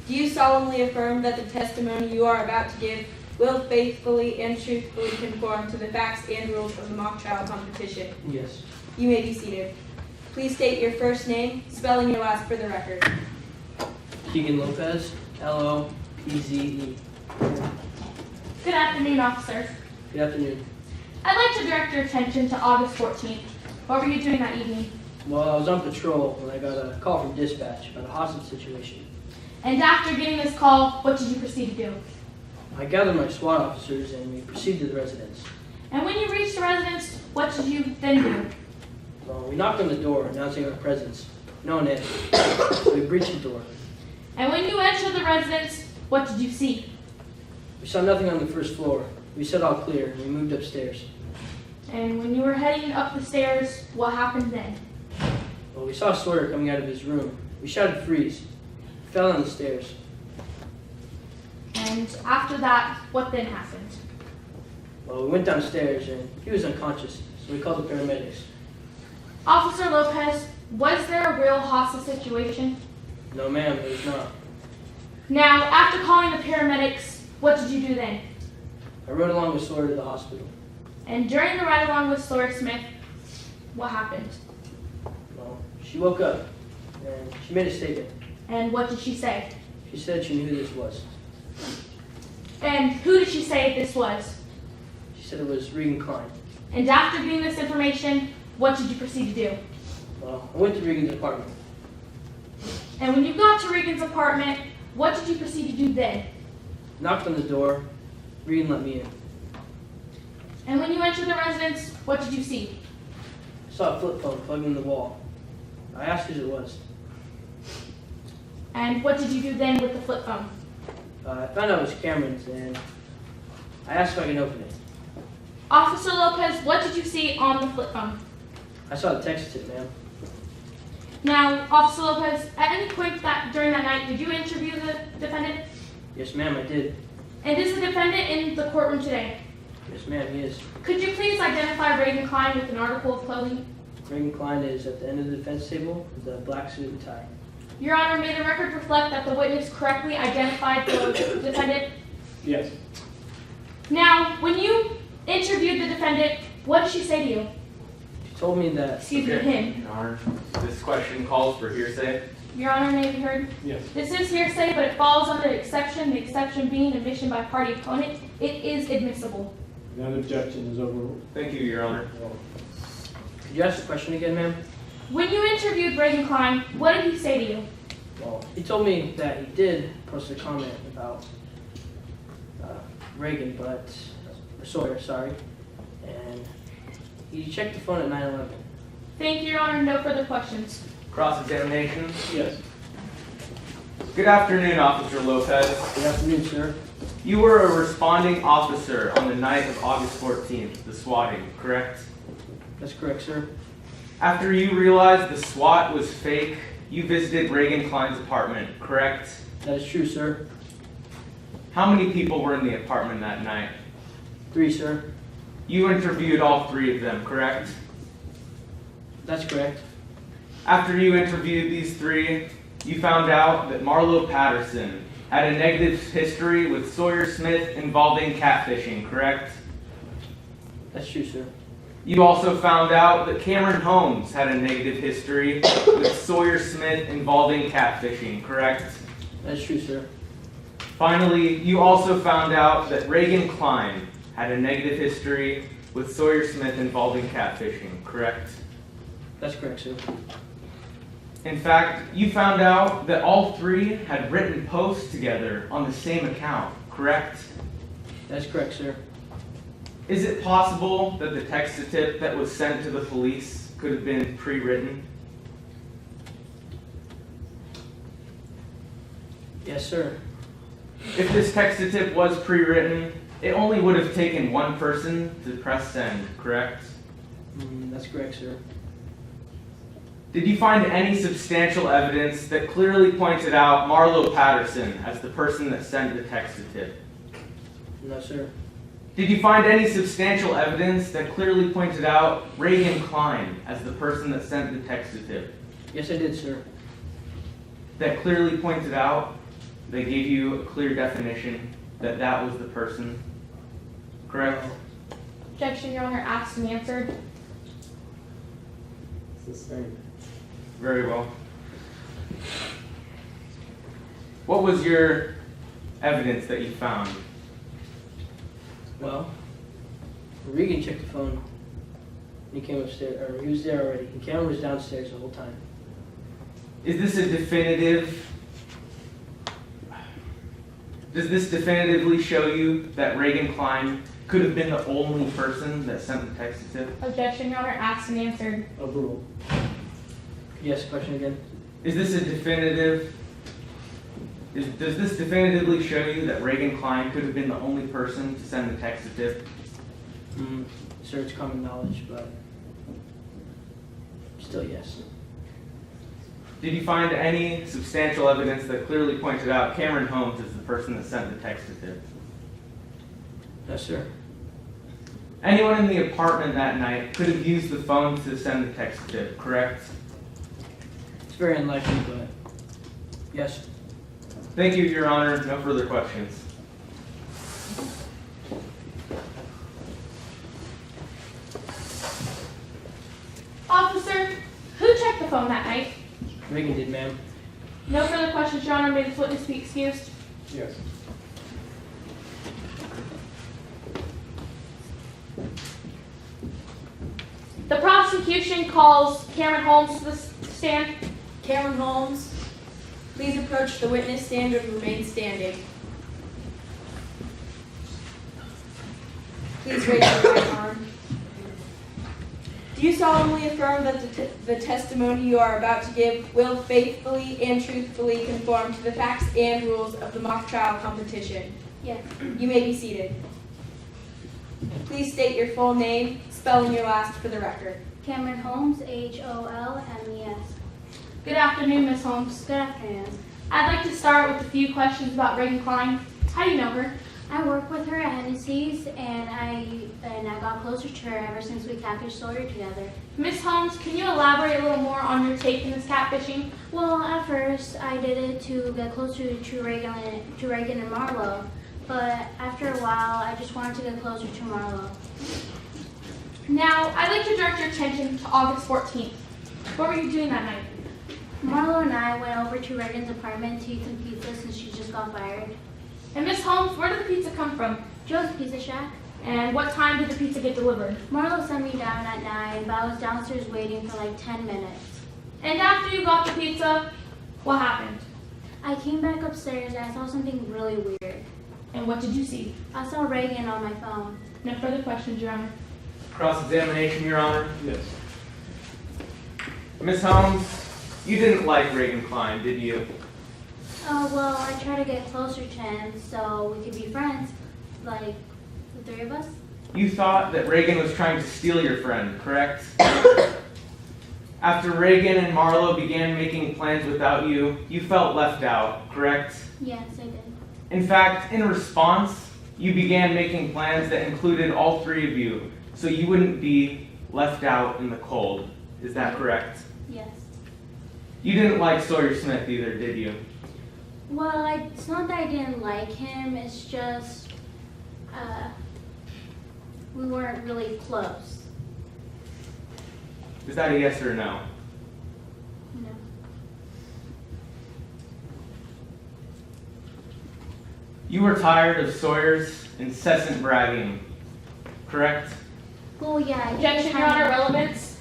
Do you solemnly affirm that the testimony you are about to give will faithfully and truthfully conform to the facts and rules of the mock trial competition? Yes. You may be seated. Please state your first name, spelling your last for the record. Keegan Lopez, L-O-P-Z-E. Good afternoon, officers. Good afternoon. I'd like to direct your attention to August 14th. What were you doing that evening? Well, I was on patrol when I got a call from dispatch about a hostage situation. And after getting this call, what did you proceed to do? I gathered my SWAT officers and we proceeded to the residence. And when you reached the residence, what did you then do? Well, we knocked on the door announcing our presence. No one answered. So we breached the door. And when you entered the residence, what did you see? We saw nothing on the first floor. We said all clear and we moved upstairs. And when you were heading up the stairs, what happened then? Well, we saw Sawyer coming out of his room. We shouted freeze. He fell down the stairs. And after that, what then happened? Well, we went downstairs and he was unconscious, so we called the paramedics. Officer Lopez, was there a real hostage situation? No, ma'am, there was not. Now, after calling the paramedics, what did you do then? I rode along with Sawyer to the hospital. And during the ride along with Sawyer Smith, what happened? Well, she woke up and she made a statement. And what did she say? She said she knew who this was. And who did she say this was? She said it was Regan Klein. And after getting this information, what did you proceed to do? Well, I went to Regan's apartment. And when you got to Regan's apartment, what did you proceed to do then? Knocked on the door. Regan let me in. And when you entered the residence, what did you see? I saw a flip phone plugged in the wall. I asked whose it was. And what did you do then with the flip phone? I found out it was Cameron's and I asked if I could open it. Officer Lopez, what did you see on the flip phone? I saw the text tip, ma'am. Now, Officer Lopez, at any point during that night, did you interview the defendant? Yes, ma'am, I did. And is the defendant in the courtroom today? Yes, ma'am, he is. Could you please identify Regan Klein with an article of clothing? Regan Klein is at the end of the defense table with a black suit and tie. Your Honor, may the record reflect that the witness correctly identified the defendant? Yes. Now, when you interviewed the defendant, what did she say to you? She She told me that. Excuse me, Okay, him. Your Honor, this question calls for hearsay. Your Honor may be heard. Yes. This is hearsay, but it falls under exception, the exception being admission by party opponent. It is admissible. That objection is overruled. Thank you, Your Honor. Could you ask the question again, ma'am? When you interviewed Reagan Klein, what did he say to you? Well, he told me that he did post a comment about Reagan, or Sawyer, sorry. And he checked the phone at 9/11. Thank you, Your Honor. No further questions. Cross-examination. Yes. Good afternoon, Officer Lopez. Good afternoon, sir. You were a responding officer on the night of August 14th, the swatting, correct? That's correct, sir. After you realized the SWAT was fake, you visited Reagan Klein's apartment, correct? That is true, sir. How many people were in the apartment that night? 3, sir. You interviewed all 3 of them, correct? That's correct. After you interviewed these 3, you found out that Marlo Patterson had a negative history with Sawyer Smith involving catfishing, correct? That's true, sir. You also found out that Cameron Holmes had a negative history with Sawyer Smith involving catfishing, correct? That's true, sir. Finally, you also found out that Reagan Klein had a negative history with Sawyer Smith involving catfishing, correct? That's correct, sir. In fact, you found out that all 3 had written posts together on the same account, correct? That's correct, sir. Is it possible that the text-to-tip that was sent to the police could have been pre-written? Yes, sir. If this text-to-tip was pre-written, it only would have taken one person to press send, correct? That's correct, sir. Did you find any substantial evidence that clearly pointed out Marlo Patterson as the person that sent the text-to-tip? No, sir. Did you find any substantial evidence that clearly pointed out Reagan Klein as the person that sent the text-to-tip? Yes, I did, sir. That clearly pointed out, they gave you a clear definition that that was the person, correct? Objection, Your Honor. Asked and answered. Sustained. Very well. What was your evidence that you found? Well, Regan checked the phone. He came upstairs, or he was there already. And Cameron was downstairs the whole time. Is this a definitive? Does this definitively show you that Reagan Klein could have been the only person that sent the text-to-tip? Objection, Your Honor. Asked and answered. Overruled. Could you ask the question again? Is this a definitive? Does this definitively show you that Reagan Klein could have been the only person to send the text-to-tip? Sir, it's common knowledge, but still yes. Did you find any substantial evidence that clearly pointed out Cameron Holmes as the person that sent the text-to-tip? Yes, sir. Anyone in the apartment that night could have used the phone to send the text-to-tip, correct? It's very unlikely, but yes. Thank you, Your Honor. No further questions. Officer, who checked the phone that night? Regan did, ma'am. No further questions, Your Honor. May this witness be excused. Yes. The prosecution calls Cameron Holmes to the stand. Cameron Holmes, please approach the witness stand and remain standing. Please raise your right arm. Do you solemnly affirm that the testimony you are about to give will faithfully and truthfully conform to the facts and rules of the mock trial competition? Yes. You may be seated. Please state your full name, spelling your last for the record. Cameron Holmes, Holmes. Good afternoon, Ms. Holmes. Good afternoon. I'd like to start with a few questions about Reagan Klein. How do you know her? I work with her at Hennessy's, and I got closer to her ever since we catfished Sawyer together. Ms. Holmes, can you elaborate a little more on your take in this catfishing? Well, at first I did it to get closer to Reagan and Marlo, but after a while I just wanted to get closer to Marlo. Now, I'd like to direct your attention to August 14th. What were you doing that night? Marlo and I went over to Reagan's apartment to eat some pizza since she just got fired. And Miss Holmes, where did the pizza come from? Joe's Pizza Shack. And what time did the pizza get delivered? Marlo sent me down at 9, but I was downstairs waiting for like 10 minutes. And after you got the pizza, what happened? I came back upstairs and I saw something really weird. And what did you see? I saw Reagan on my phone. No further questions, Your Honor. Cross-examination, Your Honor. Yes. Miss Holmes, you didn't like Reagan Klein, did you? Well, I tried to get closer to him so we could be friends, like the three of us. You thought that Reagan was trying to steal your friend, correct? After Reagan and Marlo began making plans without you, you felt left out, correct? Yes, I did. In fact, in response, you began making plans that included all three of you, so you wouldn't be left out in the cold. Is that correct? Yes. You didn't like Sawyer Smith either, did you? Well, it's not that I didn't like him, it's just, we weren't really close. Is that a yes or a no? No. You were tired of Sawyer's incessant bragging, correct? Well, yeah. Objection, Your Honor. Relevance.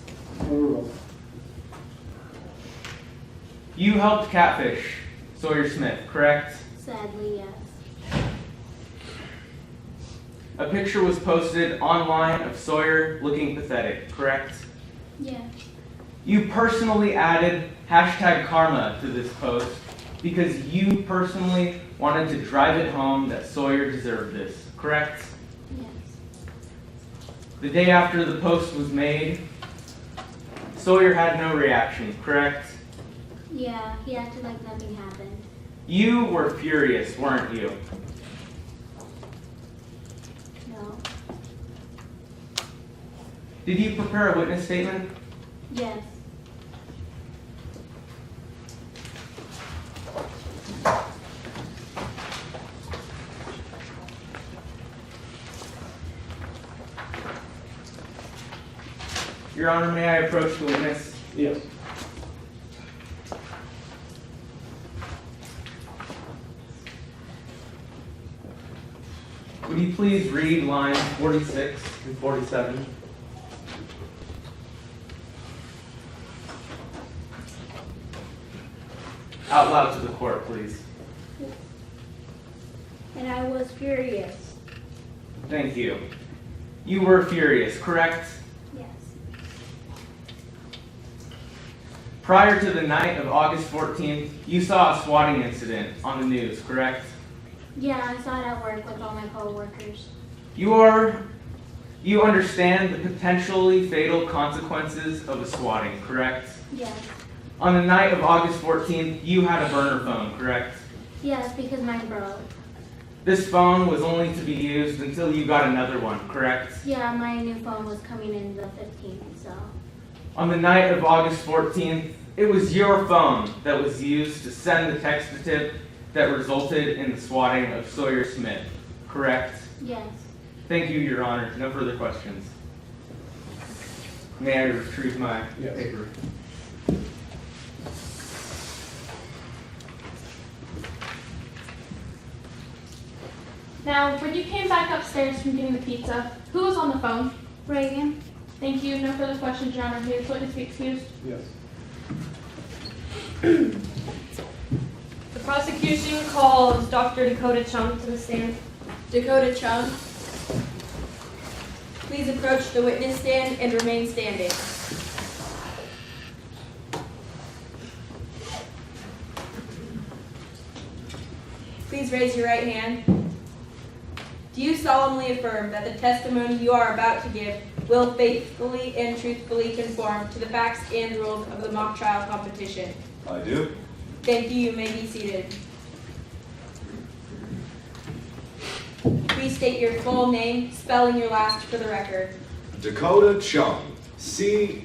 You helped catfish Sawyer Smith, correct? Sadly, yes. A picture was posted online of Sawyer looking pathetic, correct? Yeah. You personally added #karma to this post because you personally wanted to drive it home that Sawyer deserved this, correct? Yes. The day after the post was made, Sawyer had no reaction, correct? Yeah, he acted like nothing happened. You were furious, weren't you? No. Did you prepare a witness statement? Yes. Your Honor, may I approach the witness? Yes. Would you please read lines 46 and 47? Out loud to the court, please. And I was furious. Thank you. You were furious, correct? Yes. Prior to the night of August 14th, you saw a swatting incident on the news, correct? Yeah, I saw it at work with all my coworkers. You understand the potentially fatal consequences of a swatting, correct? Yes. On the night of August 14th, you had a burner phone, correct? Yes, because mine broke. This phone was only to be used until you got another one, correct? Yeah, my new phone was coming in the 15th, so. On the night of August 14th, it was your phone that was used to send the text-to-tip that resulted in the swatting of Sawyer Smith, correct? Yes. Thank you, Your Honor. No further questions. May I retrieve my paper? Now, when you came back upstairs from getting the pizza, who was on the phone? Reagan. Thank you. No further questions, Your Honor. May this witness be excused? Yes. The prosecution calls Dr. Dakota Chung to the stand. Dakota Chung, please approach the witness stand and remain standing. Please raise your right hand. Do you solemnly affirm that the testimony you are about to give will faithfully and truthfully conform to the facts and rules of the mock trial competition? I do. Thank you. You may be seated. Please state your full name, spelling your last for the record. Dakota Chung. Cheung.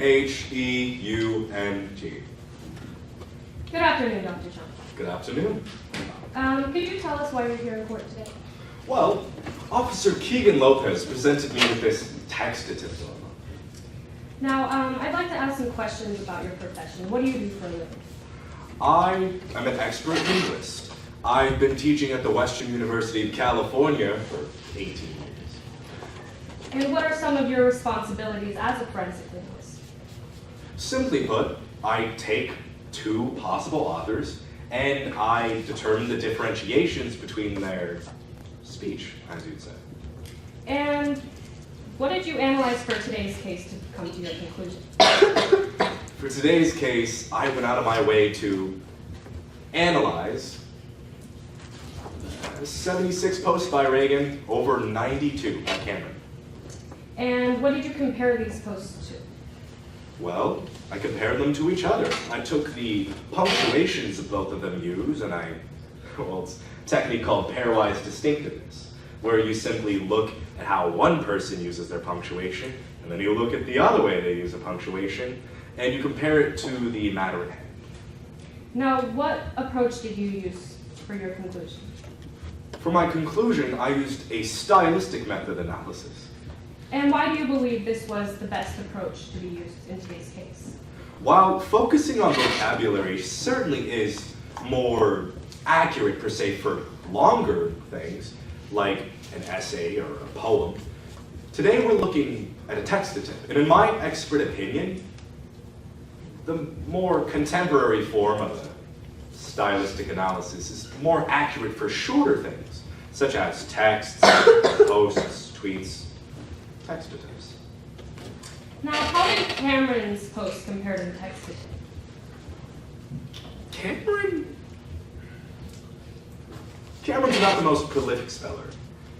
Good afternoon, Dr. Chung. Good afternoon. Could you tell us why you're here in court today? Well, Officer Keegan Lopez presented me with this text-to-tip dilemma. Now, I'd like to ask some questions about your profession. What do you do for a living? I am an expert linguist. I've been teaching at the Western University of California for 18 years. And what are some of your responsibilities as a forensic linguist? Simply put, I take two possible authors and I determine the differentiations between their speech, as you'd say. And what did you analyze for today's case to come to your conclusion? For today's case, I went out of my way to analyze 76 posts by Reagan over 92 by Cameron. And what did you compare these posts to? Well, I compared them to each other. I took the punctuations of both of them used, and well, it's a technique called pairwise distinctiveness, where you simply look at how one person uses their punctuation, and then you look at the other way they use a punctuation, and you compare it to the matter at hand. Now, what approach did you use for your conclusion? For my conclusion, I used a stylistic method analysis. And why do you believe this was the best approach to be used in today's case? While focusing on vocabulary certainly is more accurate per se for longer things, like an essay or a poem, today we're looking at a textative. And in my expert opinion, the more contemporary form of a stylistic analysis is more accurate for shorter things, such as texts, posts, tweets, textatives. Now, how did Cameron's post compare to the textative? Cameron's not the most prolific speller.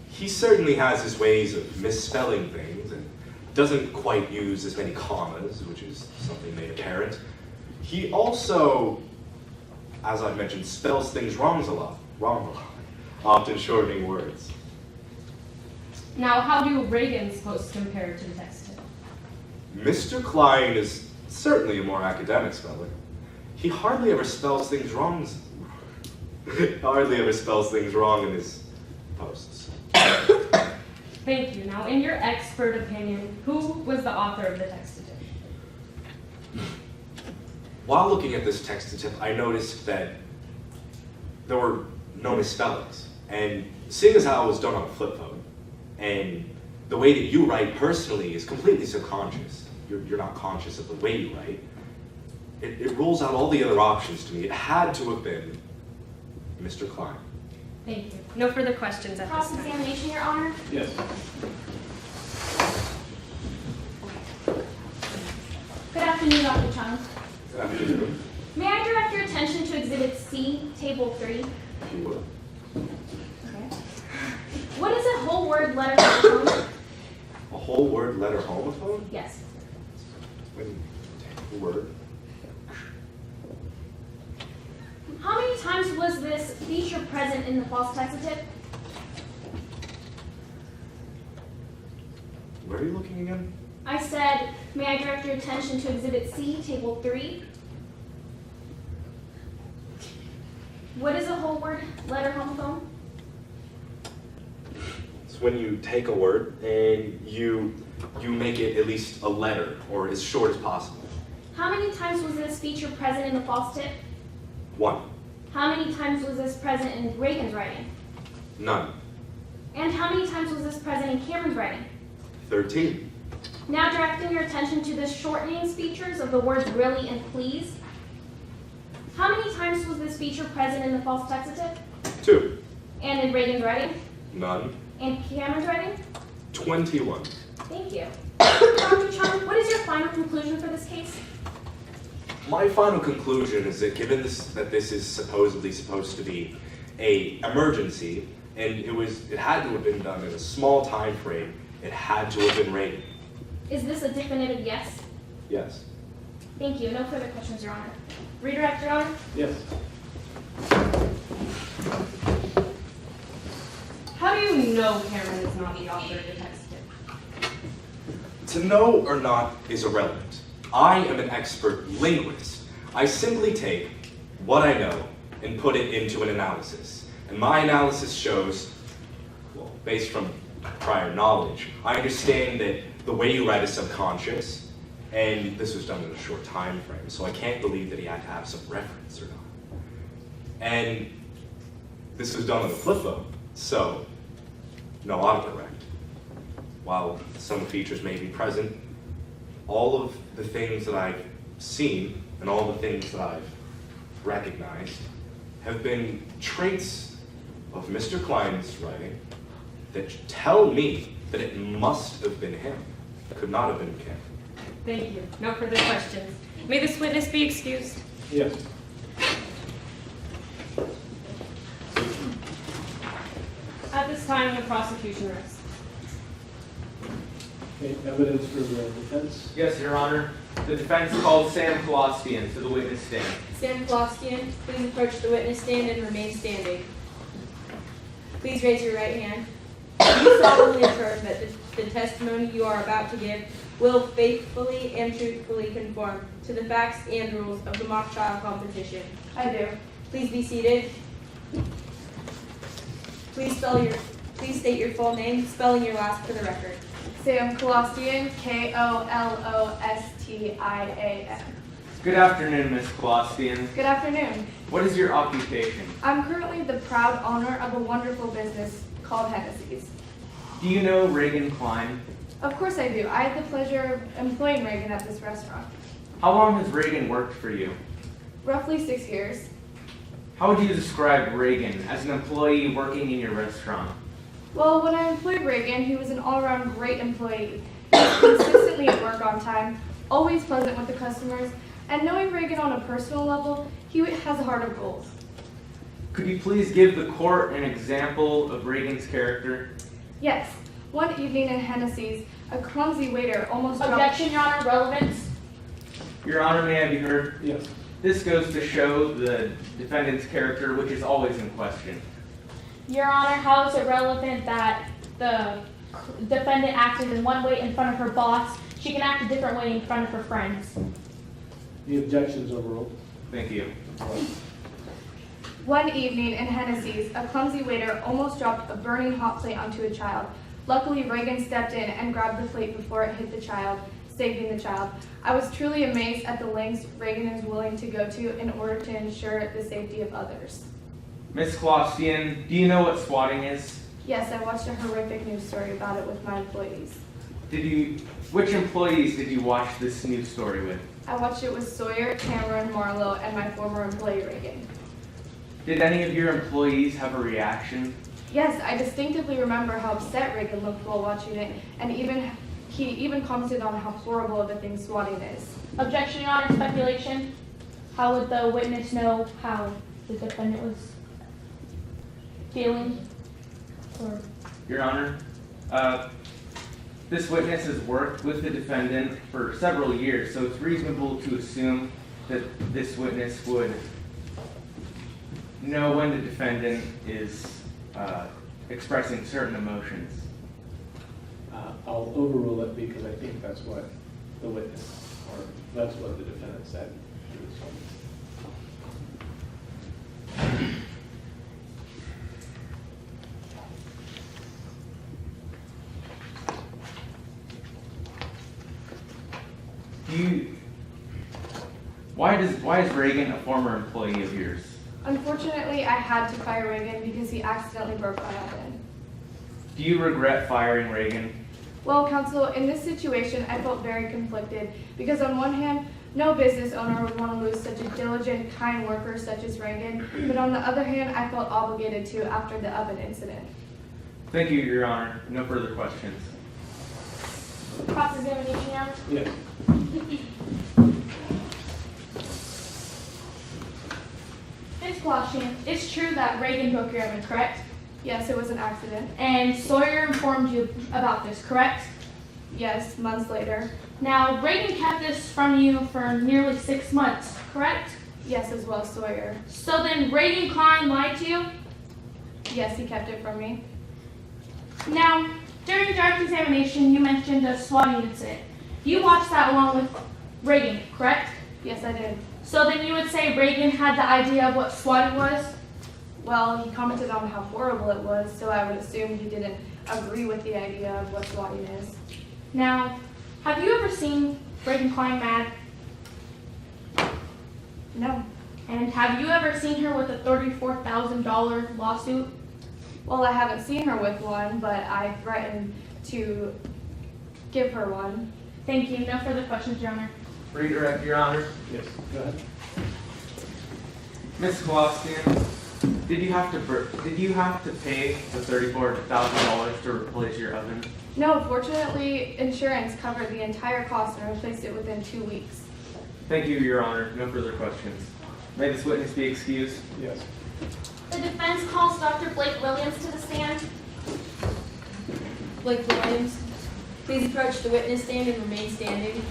He certainly has his ways of misspelling things and doesn't quite use as many commas, which is something made apparent. He also, as I've mentioned, spells things wrong a lot, often shortening words. Now, how do Reagan's posts compare to the textative? Mr. Klein is certainly a more academic speller. He hardly ever spells things wrong. In his posts. Thank you. Now, in your expert opinion, who was the author of the textative? While looking at this textative, I noticed that there were no misspellings. And seeing as how it was done on a flip phone, and the way that you write personally is completely subconscious. You're not conscious of the way you write. It rules out all the other options to me. It had to have been Mr. Klein. Thank you. No further questions at this time. Cross-examination, Your Honor. Yes. Good afternoon, Dr. Chung. Good afternoon. May I direct your attention to Exhibit C, Table 3? If you would. Okay. What is a whole word letter homophone? A whole word letter homophone? Yes. When you take a word. How many times was this feature present in the false textative? Where are you looking again? I said, may I direct your attention to Exhibit C, Table 3? What is a whole word letter homophone? It's when you take a word and you make it at least a letter, or as short as possible. How many times was this feature present in the false tip? 1. How many times was this present in Reagan's writing? None. And how many times was this present in Cameron's writing? 13. Now directing your attention to the shortening features of the words really and please. How many times was this feature present in the false textative? 2. And in Reagan's writing? None. And Cameron's writing? 21. Thank you. Dr. Chung, what is your final conclusion for this case? My final conclusion is that given that this is supposedly supposed to be an emergency, and it had to have been done in a small time frame, it had to have been Reagan. Is this a definitive yes? Yes. Thank you. No further questions, Your Honor. Redirect, Your Honor. Yes. How do you know Cameron is not the author of the textative? To know or not is irrelevant. I am an expert linguist. I simply take what I know and put it into an analysis. And my analysis shows, well, based from prior knowledge, I understand that the way you write is subconscious, And this was done in a short time frame, so I can't believe that he had to have some reference or not. And this was done on the flip phone, so no autocorrect. While some features may be present, all of the things that I've seen and all the things that I've recognized have been traits of Mr. Klein's writing that tell me that it must have been him. It could not have been Kim. Thank you. No further questions. May this witness be excused. Yes. At this time, the prosecution rests. Okay, evidence for the defense? Yes, Your Honor. The defense called Sam Colostian to the witness stand. Sam Colostian, please approach the witness stand and remain standing. Please raise your right hand. Do you solemnly affirm that the testimony you are about to give will faithfully and truthfully conform to the facts and rules of the mock trial competition? I do. Please be seated. Please state your full name, spelling your last for the record. Sam Colostian, K-O-L-O-S-T-I-A-N. Good afternoon, Ms. Colostian. Good afternoon. What is your occupation? I'm currently the proud owner of a wonderful business called Hennessy's. Do you know Reagan Klein? Of course I do. I had the pleasure of employing Reagan at this restaurant. How long has Reagan worked for you? Roughly 6 years. How would you describe Reagan as an employee working in your restaurant? Well, when I employed Reagan, he was an all-around great employee. He was consistently at work on time, always pleasant with the customers, and knowing Reagan on a personal level, he has a heart of gold. Could you please give the court an example of Reagan's character? Yes. One evening in Hennessy's, a clumsy waiter almost Objection, Your Honor. Relevance. Your Honor, may I be heard? Yes. This goes to show the defendant's character, which is always in question. Your Honor, how is it relevant that the defendant acted in one way in front of her boss? She can act a different way in front of her friends. The objection's overruled. Thank you. One evening in Hennessy's, a clumsy waiter almost dropped a burning hot plate onto a child. Luckily, Reagan stepped in and grabbed the plate before it hit the child, saving the child. I was truly amazed at the lengths Reagan is willing to go to in order to ensure the safety of others. Ms. Colostian, do you know what swatting is? Yes, I watched a horrific news story about it with my employees. Which employees did you watch this news story with? I watched it with Sawyer, Cameron, Marlowe, and my former employee, Reagan. Did any of your employees have a reaction? Yes, I distinctively remember how upset Reagan looked while watching it, and he even commented on how horrible of a thing swatting is. Objection, Your Honor. Speculation. How would the witness know how the defendant was feeling? Or Your Honor, this witness has worked with the defendant for several years, so it's reasonable to assume that this witness would know when the defendant is expressing certain emotions. I'll overrule it because I think that's what the witness, or that's what the defendant said. Why is Reagan a former employee of yours? Unfortunately, I had to fire Reagan because he accidentally broke my oven. Do you regret firing Reagan? Well, counsel, in this situation, I felt very conflicted because on one hand, no business owner would want to lose such a diligent, kind worker such as Reagan, but on the other hand, I felt obligated to after the oven incident. Thank you, Your Honor. No further questions. cross-examination, Your Honor? Yes. Ms. Colostian, it's true that Reagan broke your oven, correct? Yes, it was an accident. And Sawyer informed you about this, correct? Yes, months later. Now, Reagan kept this from you for nearly 6 months, correct? Yes, as well as Sawyer. So then Reagan Klein lied to you? Yes, he kept it from me. Now, during direct examination, you mentioned a swatting incident. You watched that along with Reagan, correct? Yes, I did. So then you would say Reagan had the idea of what swatting was? Well, he commented on how horrible it was, so I would assume he didn't agree with the idea of what swatting is. Now, have you ever seen Reagan Klein mad? No. And have you ever seen her with a $34,000 lawsuit? Well, I haven't seen her with one, but I threatened to give her one. Thank you. No further questions, Your Honor. Redirect, Your Honor. Yes, go ahead. Ms. Kowalskian, did you have to pay the $34,000 to replace your oven? No, fortunately, insurance covered the entire cost and replaced it within 2 weeks. Thank you, Your Honor. No further questions. May this witness be excused? Yes. The defense calls Dr. Blake Williams to the stand. Blake Williams, please approach the witness stand and remain standing.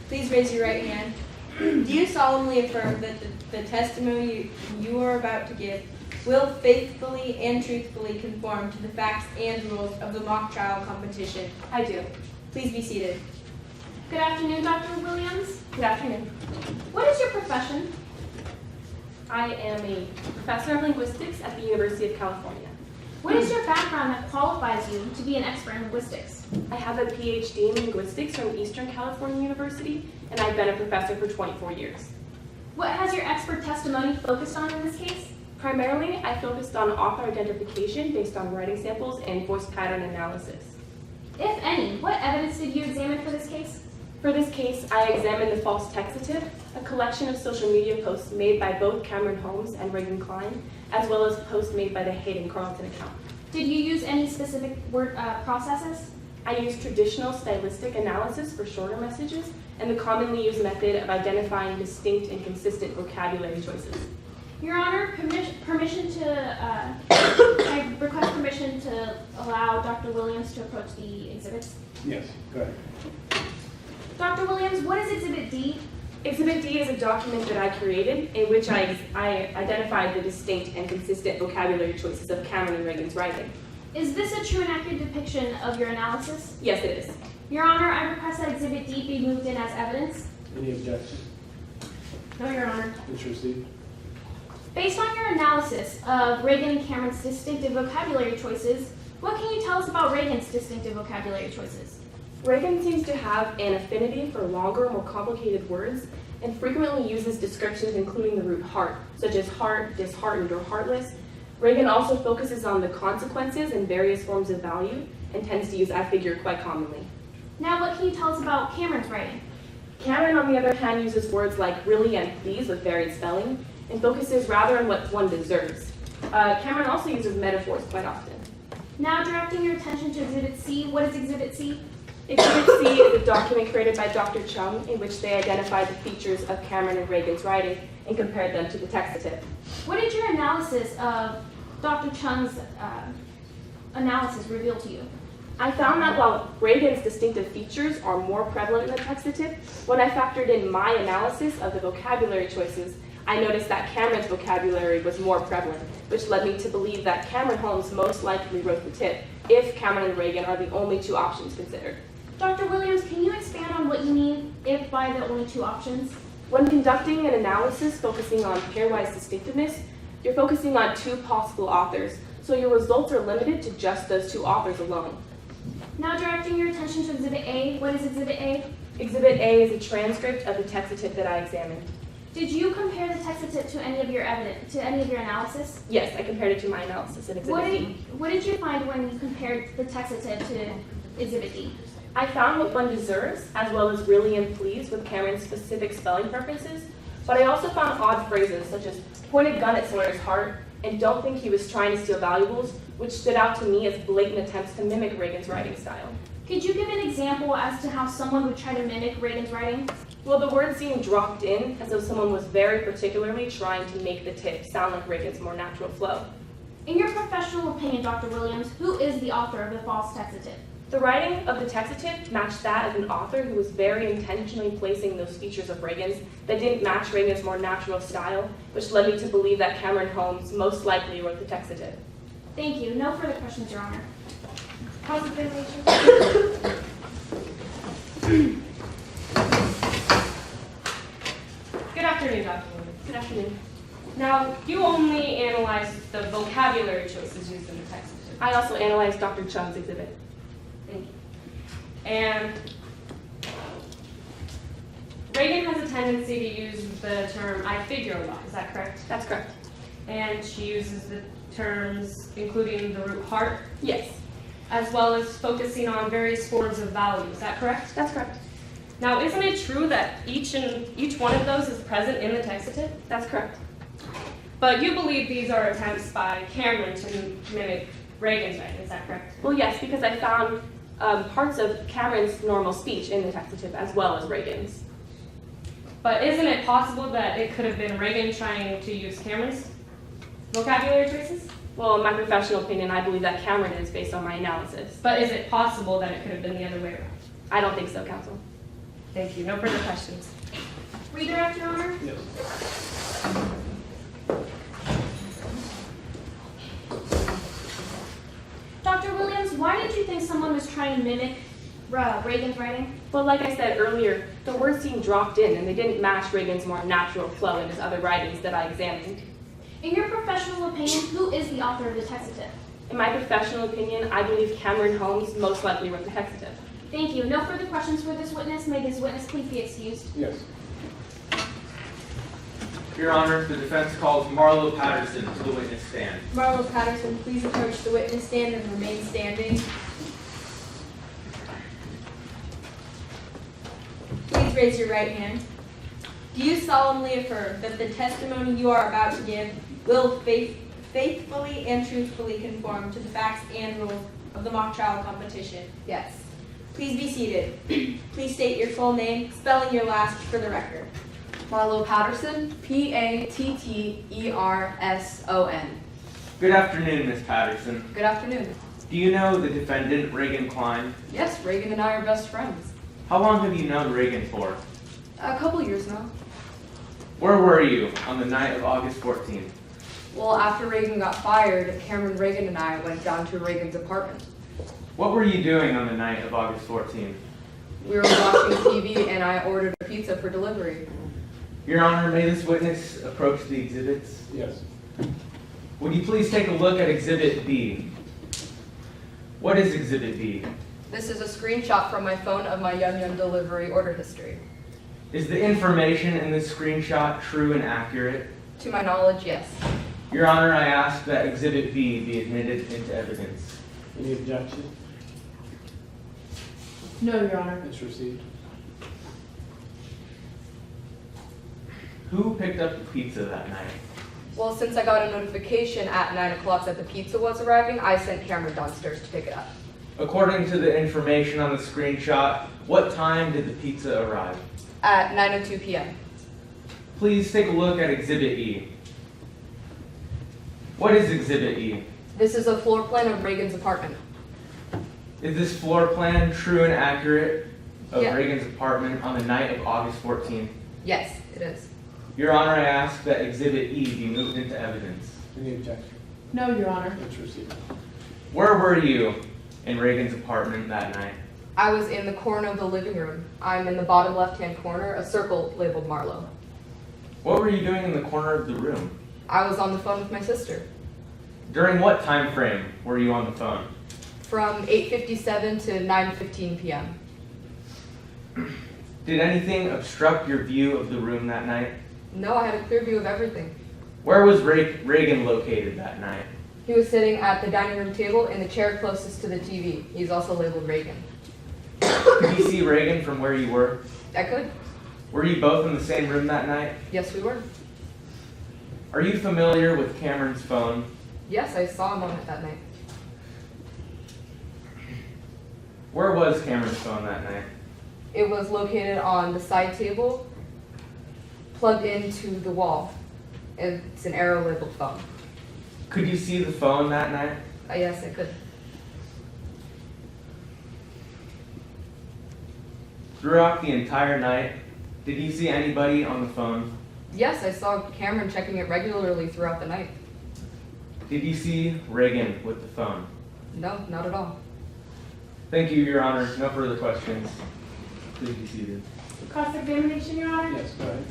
Please raise your right hand. Do you solemnly affirm that the testimony you are about to give will faithfully and truthfully conform to the facts and rules of the mock trial competition? I do. Please be seated. Good afternoon, Dr. Williams. Good afternoon. What is your profession? I am a professor of linguistics at the University of California. What is your background that qualifies you to be an expert in linguistics? I have a PhD in linguistics from Eastern California University, and I've been a professor for 24 years. What has your expert testimony focused on in this case? Primarily, I focused on author identification based on writing samples and voice pattern analysis. If any, what evidence did you examine for this case? For this case, I examined the false textative, a collection of social media posts made by both Cameron Holmes and Reagan Klein, as well as posts made by the Hayden Carlton account. Did you use any specific word processes? I used traditional stylistic analysis for shorter messages and the commonly used method of identifying distinct and consistent vocabulary choices. Your Honor, I request permission to allow Dr. Williams to approach the exhibits. Yes, go ahead. Dr. Williams, what is Exhibit D? Exhibit D is a document that I created in which I identified the distinct and consistent vocabulary choices of Cameron and Reagan's writing. Is this a true and accurate depiction of your analysis? Yes, it is. Your Honor, I request that Exhibit D be moved in as evidence. Any objection? No, Your Honor. Please proceed. Based on your analysis of Reagan and Cameron's distinctive vocabulary choices, what can you tell us about Reagan's distinctive vocabulary choices? Reagan seems to have an affinity for longer, more complicated words and frequently uses descriptions including the root heart, such as heart, disheartened, or heartless. Reagan also focuses on the consequences and various forms of value and tends to use I figure quite commonly. Now, what can you tell us about Cameron's writing? Cameron, on the other hand, uses words like really and please with varied spelling and focuses rather on what one deserves. Cameron also uses metaphors quite often. Now, directing your attention to Exhibit C, what is Exhibit C? Exhibit C is a document created by Dr. Chung in which they identified the features of Cameron and Reagan's writing and compared them to the textative. What did your analysis of Dr. Chung's analysis reveal to you? I found that while Reagan's distinctive features are more prevalent in the textative, when I factored in my analysis of the vocabulary choices, I noticed that Cameron's vocabulary was more prevalent, which led me to believe that Cameron Holmes most likely wrote the tip, if Cameron and Reagan are the only two options considered. Dr. Williams, can you expand on what you mean if by the only two options? When conducting an analysis focusing on pairwise distinctiveness, you're focusing on two possible authors, so your results are limited to just those two authors alone. Now directing your attention to Exhibit A, what is Exhibit A? Exhibit A is a transcript of the textative that I examined. Did you compare the textative to any of your evidence, to any of your analysis? Yes, I compared it to my analysis in Exhibit D. What did you find when you compared the textative to Exhibit D? I found what one deserves, as well as really and please with Cameron's specific spelling preferences, but I also found odd phrases such as pointed gun at Sawyer's heart and don't think he was trying to steal valuables, which stood out to me as blatant attempts to mimic Reagan's writing style. Could you give an example as to how someone would try to mimic Reagan's writing? Well, the words seemed dropped in as though someone was very particularly trying to make the tip sound like Reagan's more natural flow. In your professional opinion, Dr. Williams, who is the author of the false textative? The writing of the textative matched that of an author who was very intentionally placing those features of Reagan's that didn't match Reagan's more natural style, which led me to believe that Cameron Holmes most likely wrote the textative. Thank you. No further questions, Your Honor. Cross-examination. Good afternoon, Dr. Williams. Good afternoon. Now, you only analyzed the vocabulary choices used in the textative. I also analyzed Dr. Chung's exhibit. Thank you. And Reagan has a tendency to use the term I figure a lot. Is that correct? That's correct. And she uses the terms including the root heart, Yes, as well as focusing on various forms of value. Is that correct? that's correct. Now, isn't it true that each one of those is present in the textative? That's correct. But you believe these are attempts by Cameron to mimic Reagan's writing. Is that correct? Well, yes, because I found parts of Cameron's normal speech in the textative as well as Reagan's. But isn't it possible that it could have been Reagan trying to use Cameron's vocabulary traces? Well, in my professional opinion, I believe that Cameron is based on my analysis. But is it possible that it could have been the other way around? I don't think so, counsel. Thank you. No further questions. Redirect, Your Honor. Yes. Dr. Williams, why did you think someone was trying to mimic Reagan's writing? Well, like I said earlier, the words seemed dropped in and they didn't match Reagan's more natural flow in his other writings that I examined. In your professional opinion, who is the author of the textative? In my professional opinion, I believe Cameron Holmes most likely wrote the textative. Thank you. No further questions for this witness. May this witness please be excused. Yes. Your Honor, the defense calls Marlo Patterson to the witness stand. Marlo Patterson, please approach the witness stand and remain standing. Please raise your right hand. Do you solemnly affirm that the testimony you are about to give will faithfully and truthfully conform to the facts and rules of the mock trial competition? Yes. Please be seated. Please state your full name, spelling your last for the record. Marlo Patterson, Patterson. Good afternoon, Ms. Patterson. Good afternoon. Do you know the defendant, Reagan Klein? Yes, Reagan and I are best friends. How long have you known Reagan for? A couple years now. Where were you on the night of August 14th? Well, after Reagan got fired, Cameron Reagan and I went down to Reagan's apartment. What were you doing on the night of August 14th? We were watching TV and I ordered a pizza for delivery. Your Honor, may this witness approach the exhibits? Yes. Would you please take a look at Exhibit B? What is Exhibit B? This is a screenshot from my phone of my Yum Yum delivery order history. Is the information in this screenshot true and accurate? To my knowledge, yes. Your Honor, I ask that Exhibit B be admitted into evidence. Any objection? No, Your Honor. It's received. Who picked up the pizza that night? Well, since I got a notification at 9 o'clock that the pizza was arriving, I sent Cameron downstairs to pick it up. According to the information on the screenshot, what time did the pizza arrive? At 9:02 p.m. Please take a look at Exhibit E. What is Exhibit E? This is a floor plan of Reagan's apartment. Is this floor plan true and accurate of Yeah. Reagan's apartment on the night of August 14th? Yes, it is. Your Honor, I ask that Exhibit E be moved into evidence. Any objection? No, Your Honor. It's received. Where were you in Reagan's apartment that night? I was in the corner of the living room. I'm in the bottom left-hand corner, a circle labeled Marlo. What were you doing in the corner of the room? I was on the phone with my sister. During what time frame were you on the phone? From 8:57 to 9:15 p.m. Did anything obstruct your view of the room that night? No, I had a clear view of everything. Where was Reagan located that night? He was sitting at the dining room table in the chair closest to the TV. He's also labeled Reagan. Could you see Reagan from where you were? I could. Were you both in the same room that night? Yes, we were. Are you familiar with Cameron's phone? Yes, I saw him on it that night. Where was Cameron's phone that night? It was located on the side table, plugged into the wall. It's an arrow labeled phone. Could you see the phone that night? Yes, I could. Throughout the entire night, did you see anybody on the phone? Yes, I saw Cameron checking it regularly throughout the night. Did you see Reagan with the phone? No, not at all. Thank you, Your Honor. No further questions. Please be seated. Cross-examination, Your Honor? Yes, go ahead.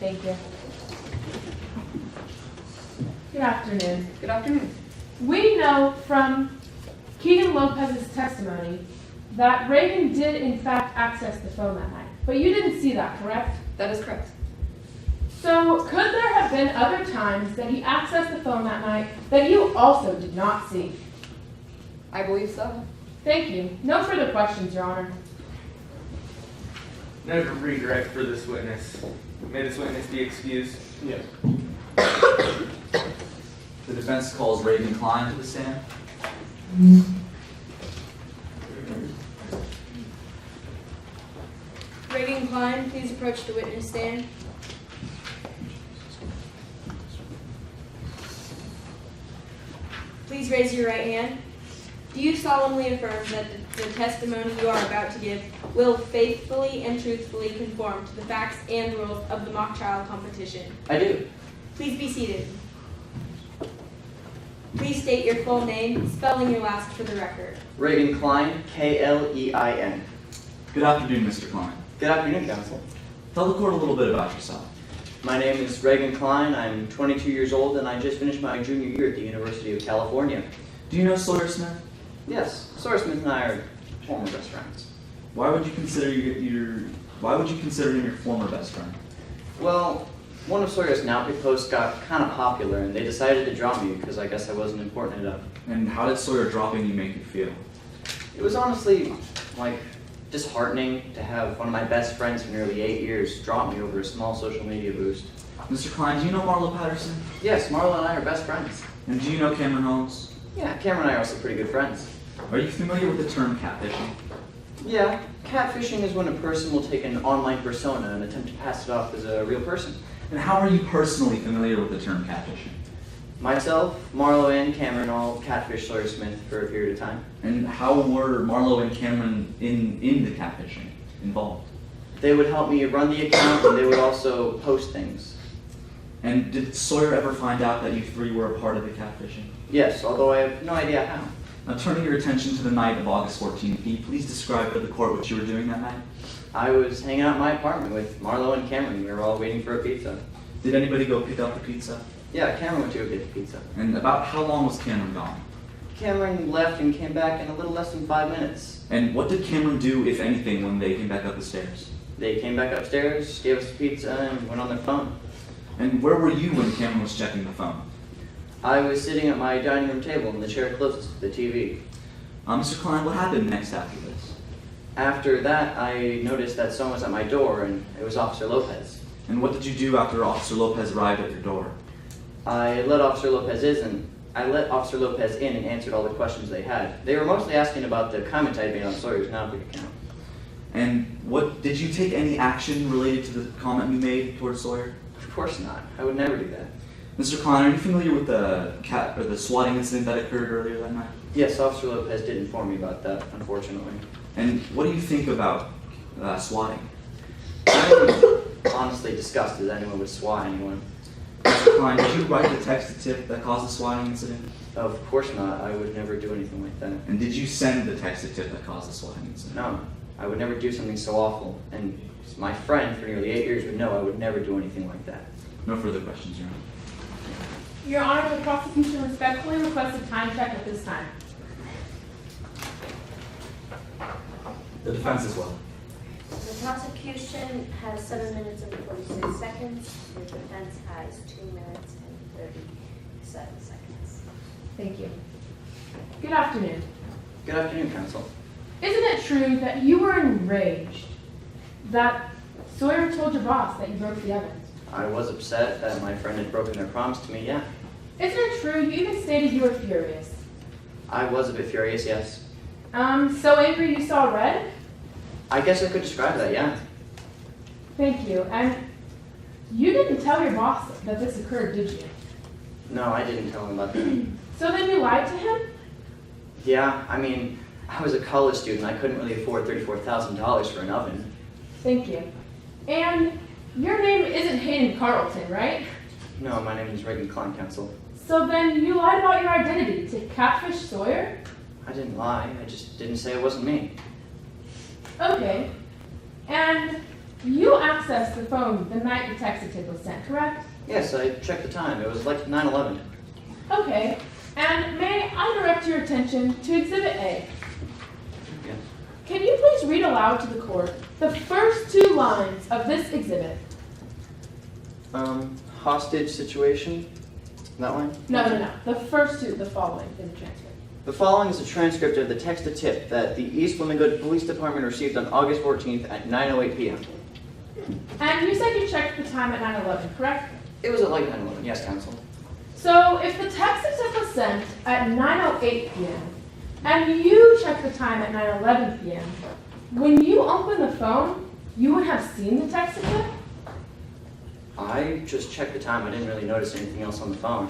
Thank you. Good afternoon. Good afternoon. We know from Keegan Lopez's testimony that Reagan did in fact access the phone that night, but you didn't see that, correct? That is correct. So could there have been other times that he accessed the phone that night that you also did not see? I believe so. Thank you. No further questions, Your Honor. Note of redirect for this witness. May this witness be excused. Yes. The defense calls Reagan Klein to the stand. Reagan Klein, please approach the witness stand. Please raise your right hand. Do you solemnly affirm that the testimony you are about to give will faithfully and truthfully conform to the facts and rules of the mock trial competition? I do. Please be seated. Please state your full name, spelling your last for the record. Reagan Klein, K-L-E-I-N. Good afternoon, Mr. Klein. Good afternoon, counsel. Tell the court a little bit about yourself. My name is Reagan Klein. I'm 22 years old, and I just finished my junior year at the University of California. Do you know Sawyer Smith? Yes, Sawyer Smith and I are former best friends. Why would you consider Why would you consider him your former best friend? Well, one of Sawyer's Now posts got kind of popular, and they decided to drop me because I guess I wasn't important enough. And how did Sawyer dropping you make you feel? It was honestly, like, disheartening to have one of my best friends for nearly 8 years drop me over a small social media boost. Mr. Klein, do you know Marlo Patterson? Yes, Marlo and I are best friends. And do you know Cameron Holmes? Yeah, Cameron and I are also pretty good friends. Are you familiar with the term catfishing? Yeah, catfishing is when a person will take an online persona and attempt to pass it off as a real person. And how are you personally familiar with the term catfishing? Myself, Marlo, and Cameron all catfished Sawyer Smith for a period of time. And how were Marlo and Cameron in the catfishing involved? They would help me run the account, and they would also post things. And did Sawyer ever find out that you three were a part of the catfishing? Yes, although I have no idea how. Now, turning your attention to the night of August 14th, can you please describe to the court what you were doing that night? I was hanging out in my apartment with Marlo and Cameron. We were all waiting for a pizza. Did anybody go pick up the pizza? Yeah, Cameron went to go get the pizza. And about how long was Cameron gone? Cameron left and came back in a little less than 5 minutes. And what did Cameron do, if anything, when they came back up the stairs? They came back upstairs, gave us the pizza, and went on their phone. And where were you when Cameron was checking the phone? I was sitting at my dining room table in the chair closest to the TV. Mr. Klein, what happened next after this? After that, I noticed that someone was at my door, and it was Officer Lopez. And what did you do after Officer Lopez arrived at your door? I let Officer Lopez in and answered all the questions they had. They were mostly asking about the comment I made on Sawyer's Now account. And did you take any action related to the comment you made towards Sawyer? Of course not. I would never do that. Mr. Klein, are you familiar with the swatting incident that occurred earlier that night? Yes, Officer Lopez did inform me about that, unfortunately. And what do you think about swatting? I'm honestly disgusted that anyone would swat anyone. Mr. Klein, did you write the text-to-tip that caused the swatting incident? Of course not. I would never do anything like that. And did you send the text-to-tip that caused the swatting incident? No. I would never do something so awful. And my friend for nearly 8 years would know I would never do anything like that. No further questions, Your Honor. Your Honor, the prosecution respectfully requests a time check at this time. The defense as well. The prosecution has 7 minutes and 46 seconds. The defense has 2 minutes and 37 seconds. Thank you. Good afternoon. Good afternoon, counsel. Isn't it true that you were enraged that Sawyer told your boss that you broke the evidence? I was upset that my friend had broken their promise to me, yeah. Isn't it true you even stated you were furious? I was a bit furious, yes. So angry you saw red? I guess I could describe that, yeah. Thank you. And you didn't tell your boss that this occurred, did you? No, I didn't tell him about that. So then you lied to him? Yeah, I mean, I was a college student. I couldn't really afford $34,000 for an oven. Thank you. And your name isn't Hayden Carlton, right? No, my name is Reagan Klein, counsel. So then you lied about your identity to catfish Sawyer? I didn't lie. I just didn't say it wasn't me. Okay. And you accessed the phone the night the text tip was sent, correct? Yes, I checked the time. It was like 9/11. Okay. And may I direct your attention to Exhibit A? Yes. can you please read aloud to the court the first 2 lines of this exhibit? Hostage situation? That one? No. The first 2, the following in the transcript. The following is a transcript of the text-to-tip that the East Flamingo Police Department received on August 14th at 9:08 p.m. And you said you checked the time at 9:11, correct? It was at like 9:11, yes, counsel. So if the text-to-tip was sent at 9:08 p.m. and you checked the time at 9:11 p.m., when you opened the phone, you would have seen the text-to-tip? I just checked the time. I didn't really notice anything else on the phone.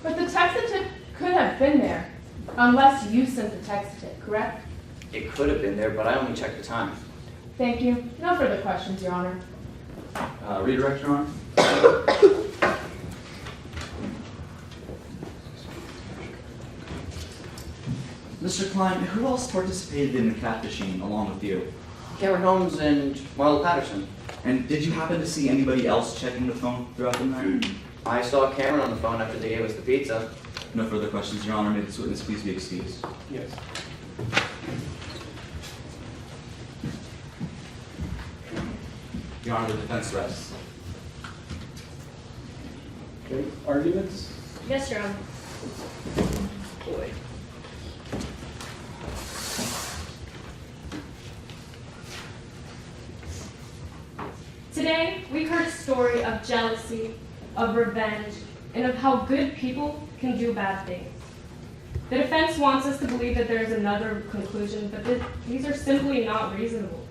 But the text-to-tip could have been there, unless you sent the text-to-tip, correct? It could have been there, but I only checked the time. Thank you. No further questions, Your Honor. Redirect, Your Honor. Mr. Klein, who else participated in the catfishing along with you? Cameron Holmes and Marlo Patterson. And did you happen to see anybody else checking the phone throughout the night? I saw Cameron on the phone after they gave us the pizza. No further questions, Your Honor. May this witness please be excused. Yes. Your Honor, the defense rests. Okay, arguments? Yes, Your Honor. Boy. Today, we heard a story of jealousy, of revenge, and of how good people can do bad things. The defense wants us to believe that there is another conclusion, but these are simply not reasonable.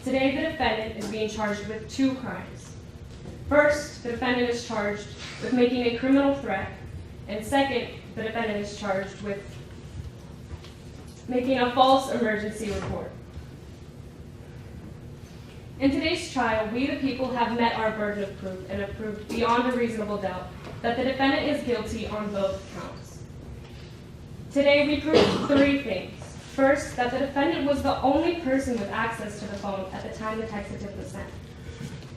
Today, the defendant is being charged with 2 crimes. First, the defendant is charged with making a criminal threat, and second, the defendant is charged with making a false emergency report. In today's trial, we the people have met our burden of proof and have proved beyond a reasonable doubt that the defendant is guilty on both counts. Today, we proved 3 things. First, that the defendant was the only person with access to the phone at the time the text-to-tip was sent.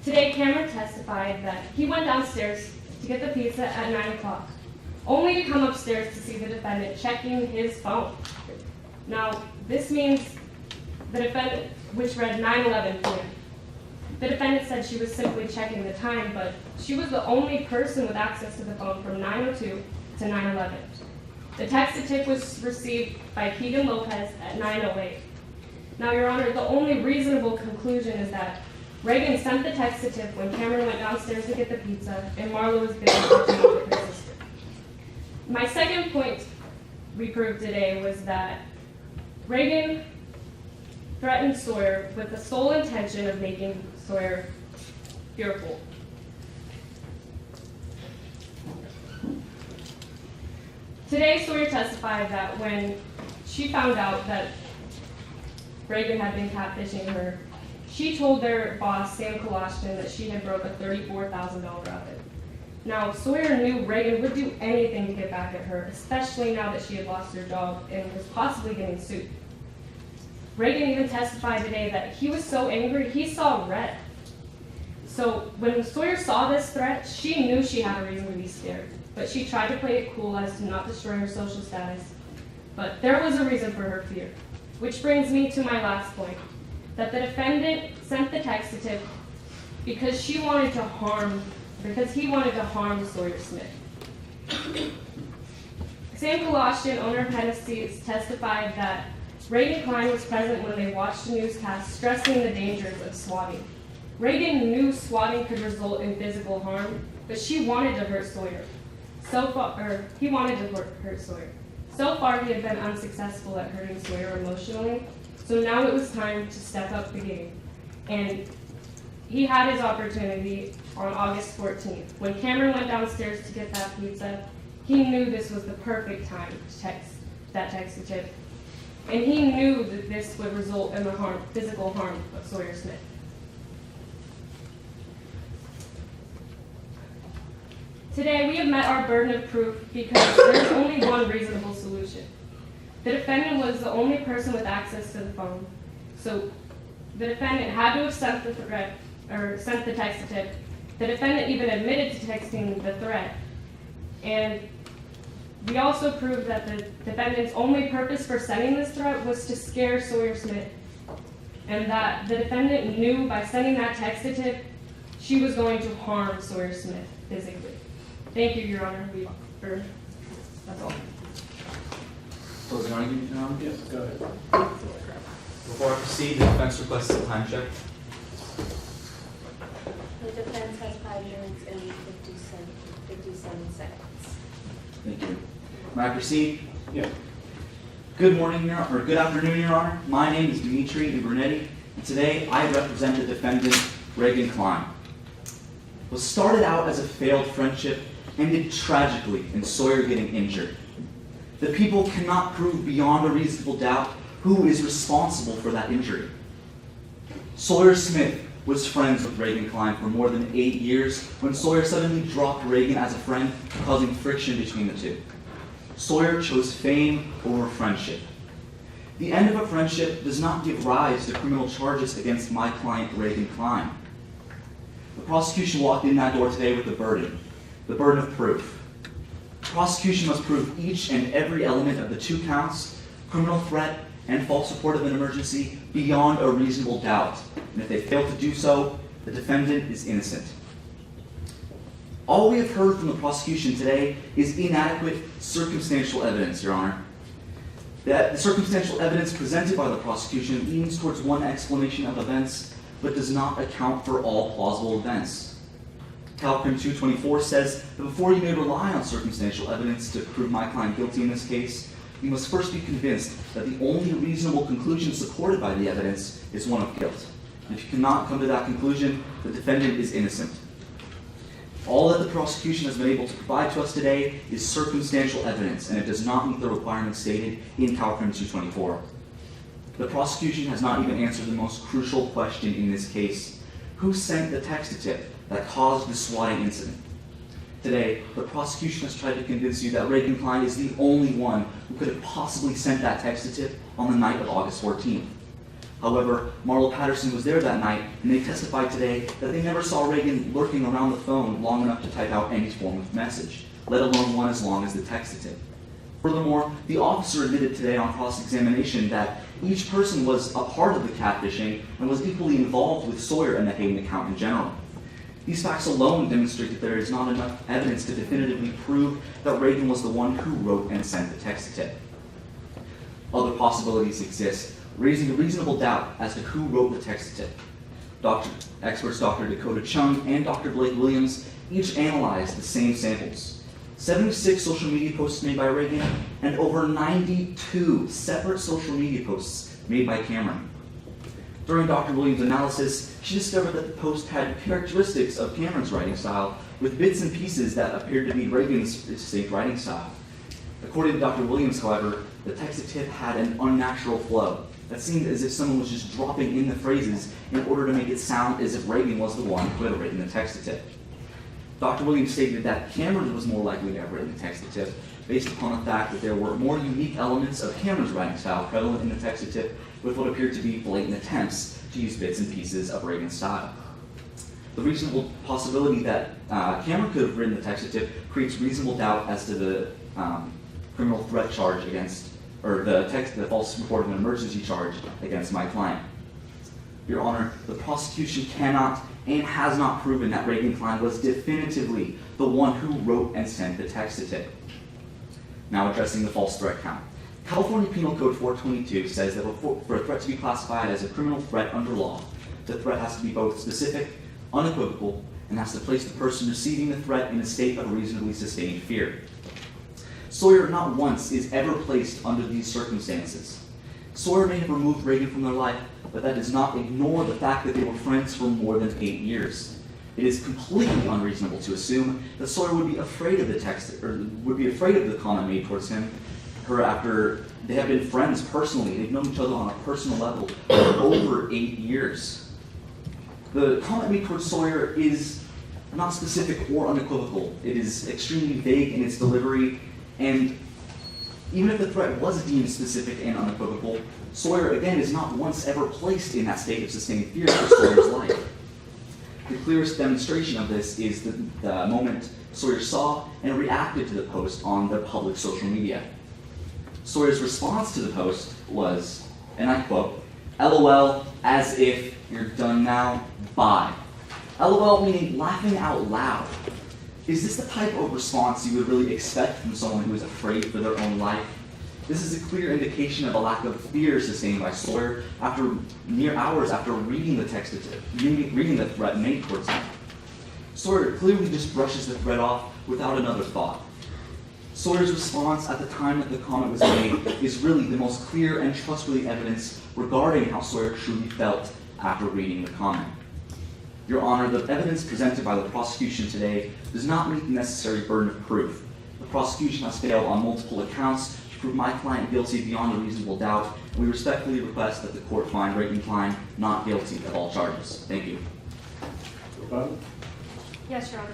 Today, Cameron testified that he went downstairs to get the pizza at 9 o'clock, only to come upstairs to see the defendant checking his phone. Now, this means the defendant, which read 9:11 p.m. The defendant said she was simply checking the time, but she was the only person with access to the phone from 9:02 to 9:11. The text-to-tip was received by Keegan Lopez at 9:08. Now, Your Honor, the only reasonable conclusion is that Reagan sent the text-to-tip when Cameron went downstairs to get the pizza, and Marlo was busy catching up with her sister. My second point we proved today was that Reagan threatened Sawyer with the sole intention of making Sawyer fearful. Today, Sawyer testified that when she found out that Reagan had been catfishing her, she told their boss, Sam Kolashkin, that she had broke a $34,000 of it. Now, Sawyer knew Reagan would do anything to get back at her, especially now that she had lost her job and was possibly getting sued. Reagan even testified today that he was so angry, he saw red. So when Sawyer saw this threat, she knew she had a reason to be scared, but she tried to play it cool as to not destroy her social status. But there was a reason for her fear, which brings me to my last point, that the defendant sent the text-to-tip because he wanted to harm Sawyer Smith. Sam Kolashkin, owner of Hennessy's, testified that Reagan Klein was present when they watched the newscast stressing the dangers of swatting. Reagan knew swatting could result in physical harm, but she wanted to hurt Sawyer. He wanted to hurt Sawyer. So far, he had been unsuccessful at hurting Sawyer emotionally, so now it was time to step up the game. And he had his opportunity on August 14th. When Cameron went downstairs to get that pizza, he knew this was the perfect time to text that text-to-tip. And he knew that this would result in the physical harm of Sawyer Smith. Today, we have met our burden of proof because there's only one reasonable solution. The defendant was the only person with access to the phone, so the defendant had to have sent the text-to-tip. The defendant even admitted to texting the threat, and we also proved that the defendant's only purpose for sending this threat was to scare Sawyer Smith and that the defendant knew by sending that text to Tip, she was going to harm Sawyer Smith physically. Thank you, Your Honor. That's all. Closing argument, Your Honor? Yes, go ahead. Before I proceed, the defense requests a time check. The defense has 5 minutes and 57 seconds. Thank you. May I proceed? Yeah. Good morning, or good afternoon, Your Honor. My name is Dimitri Brunetti, and today I represent the defendant, Reagan Klein. What started out as a failed friendship ended tragically in Sawyer getting injured. The people cannot prove beyond a reasonable doubt who is responsible for that injury. Sawyer Smith was friends with Reagan Klein for more than 8 years when Sawyer suddenly dropped Reagan as a friend, causing friction between the two. Sawyer chose fame over friendship. The end of a friendship does not give rise to criminal charges against my client, Reagan Klein. The prosecution walked in that door today with the burden of proof. The prosecution must prove each and every element of the 2 counts, criminal threat and false report of an emergency, beyond a reasonable doubt. And if they fail to do so, the defendant is innocent. All we have heard from the prosecution today is inadequate circumstantial evidence, Your Honor. That the circumstantial evidence presented by the prosecution leans towards one explanation of events, but does not account for all plausible events. Calcrim 224 says that before you may rely on circumstantial evidence to prove my client guilty in this case, you must first be convinced that the only reasonable conclusion supported by the evidence is one of guilt. And if you cannot come to that conclusion, the defendant is innocent. All that the prosecution has been able to provide to us today is circumstantial evidence, and it does not meet the requirements stated in Calcrim 224. The prosecution has not even answered the most crucial question in this case. Who sent the text to Tip that caused the swatting incident? Today, the prosecution has tried to convince you that Reagan Klein is the only one who could have possibly sent that text to Tip on the night of August 14th. However, Marlo Patterson was there that night, and they testified today that they never saw Reagan lurking around the phone long enough to type out any form of message, let alone one as long as the text to Tip. Furthermore, the officer admitted today on cross-examination that each person was a part of the catfishing and was equally involved with Sawyer and the Hayden account in general. These facts alone demonstrate that there is not enough evidence to definitively prove that Reagan was the one who wrote and sent the text to Tip. Other possibilities exist, raising a reasonable doubt as to who wrote the text to Tip. Experts Dr. Dakota Chung and Dr. Blake Williams each analyzed the same samples. 76 social media posts made by Reagan and over 92 separate social media posts made by Cameron. During Dr. Williams' analysis, she discovered that the post had characteristics of Cameron's writing style, with bits and pieces that appeared to be Reagan's distinct writing style. According to Dr. Williams, however, the text to Tip had an unnatural flow that seemed as if someone was just dropping in the phrases in order to make it sound as if Reagan was the one who had written the text to Tip. Dr. Williams stated that Cameron was more likely to have written the text to Tip based upon the fact that there were more unique elements of Cameron's writing style prevalent in the text to Tip with what appeared to be blatant attempts to use bits and pieces of Reagan's style. The reasonable possibility that Cameron could have written the text to Tip creates reasonable doubt as to the criminal threat charge against, or the false report of an emergency charge against my client. Your Honor, the prosecution cannot and has not proven that Reagan Klein was definitively the one who wrote and sent the text to Tip. Now addressing the false threat count. California Penal Code 422 says that for a threat to be classified as a criminal threat under law, the threat has to be both specific, unequivocal, and has to place the person receiving the threat in a state of reasonably sustained fear. Sawyer not once is ever placed under these circumstances. Sawyer may have removed Reagan from their life, but that does not ignore the fact that they were friends for more than 8 years. It is completely unreasonable to assume that Sawyer would be afraid of the text, or would be afraid of the comment made towards her after they have been friends personally. They've known each other on a personal level for over 8 years. The comment made towards Sawyer is not specific or unequivocal. It is extremely vague in its delivery, and even if the threat was deemed specific and unequivocal, Sawyer, again, is not once ever placed in that state of sustained fear for Sawyer's life. The clearest demonstration of this is the moment Sawyer saw and reacted to the post on the public social media. Sawyer's response to the post was, and I quote, LOL, as if you're done now, bye. LOL meaning laughing out loud. Is this the type of response you would really expect from someone who is afraid for their own life? This is a clear indication of a lack of fear sustained by Sawyer after mere hours after reading the threat made towards him. Sawyer clearly just brushes the threat off without another thought. Sawyer's response at the time that the comment was made is really the most clear and trustworthy evidence regarding how Sawyer truly felt after reading the comment. Your Honor, the evidence presented by the prosecution today does not meet the necessary burden of proof. The prosecution has failed on multiple accounts to prove my client guilty beyond a reasonable doubt, and we respectfully request that the court find Reagan Klein not guilty of all charges. Thank you. Yes, Your Honor.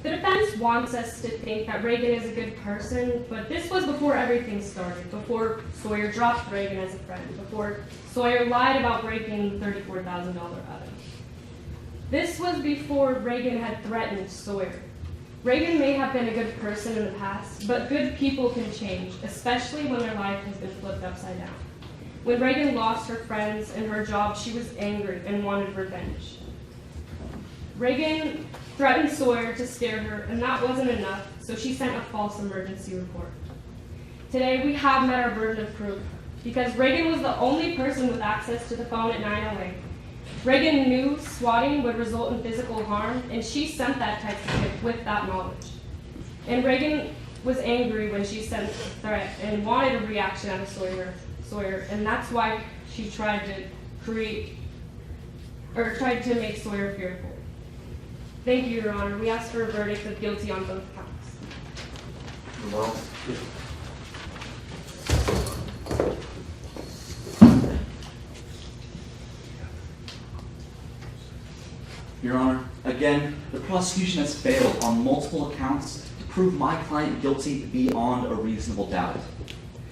The defense wants us to think that Reagan is a good person, but this was before everything started, before Sawyer dropped Reagan as a friend, before Sawyer lied about breaking the $34,000 oven. This was before Reagan had threatened Sawyer. Reagan may have been a good person in the past, but good people can change, especially when their life has been flipped upside down. When Reagan lost her friends and her job, she was angry and wanted revenge. Reagan threatened Sawyer to scare her, and that wasn't enough, so she sent a false emergency report. Today, we have met our burden of proof, because Reagan was the only person with access to the phone at 908. Reagan knew swatting would result in physical harm, and she sent that text with that knowledge. And Reagan was angry when she sent the threat and wanted a reaction out of Sawyer, and that's why she tried to make Sawyer fearful. Thank you, Your Honor. We ask for a verdict of guilty on both counts. Well, Your Honor, again, the prosecution has failed on multiple accounts to prove my client guilty beyond a reasonable doubt.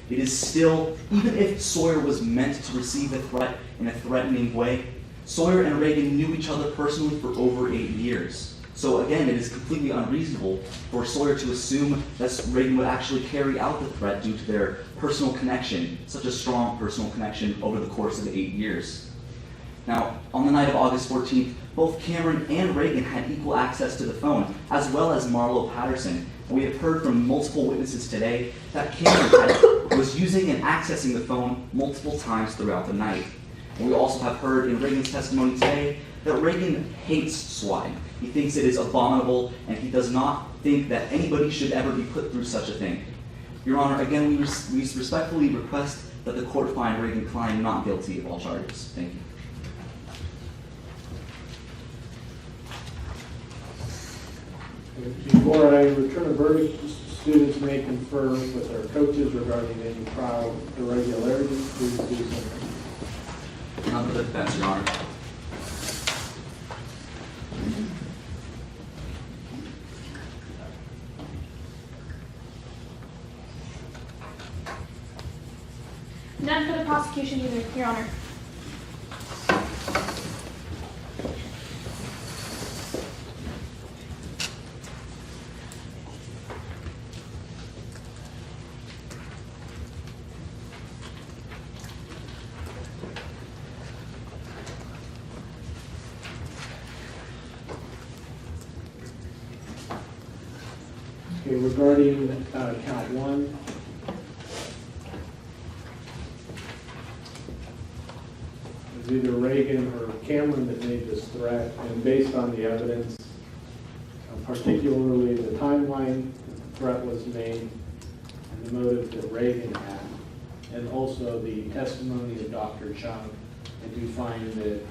It is still, even if Sawyer was meant to receive the threat in a threatening way, Sawyer and Reagan knew each other personally for over 8 years. So again, it is completely unreasonable for Sawyer to assume that Reagan would actually carry out the threat due to their personal connection, such a strong personal connection over the course of 8 years. Now, on the night of August 14th, both Cameron and Reagan had equal access to the phone, as well as Marlo Patterson. And we have heard from multiple witnesses today that Cameron was using and accessing the phone multiple times throughout the night. And we also have heard in Reagan's testimony today that Reagan hates swatting. He thinks it is abominable, and he does not think that anybody should ever be put through such a thing. Your Honor, again, we respectfully request that the court find Reagan Klein not guilty of all charges. Thank you. Before I return a verdict, students may confer with their coaches regarding any trial irregularities. Please do so. None for the defense, Your Honor. None for the prosecution either, Your Honor. Okay, regarding count one, it was either Reagan or Cameron that made this threat, and based on the evidence, particularly the timeline the threat was made, and the motive that Reagan had, and also the testimony of Dr. Chung, I do find that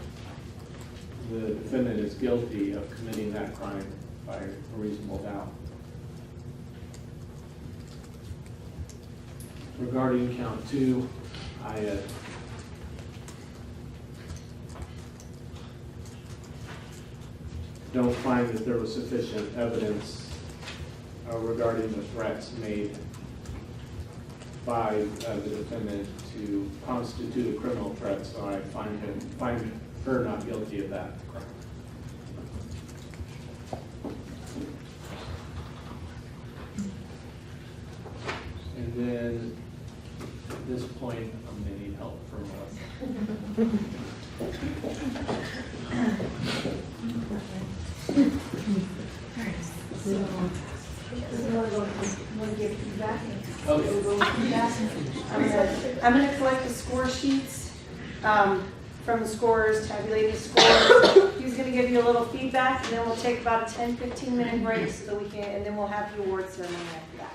the defendant is guilty of committing that crime by a reasonable doubt. Regarding count two, I don't find that there was sufficient evidence regarding the threats made by the defendant to constitute a criminal threat, so I find her not guilty of that crime. then at this point, I'm going to need help from Melissa. I'm going to collect the score sheets from the scorers, tabulate the scores. He's going to give you a little feedback, and then we'll take about a 10-15 minute break so that we can, and then we'll have the award ceremony after that.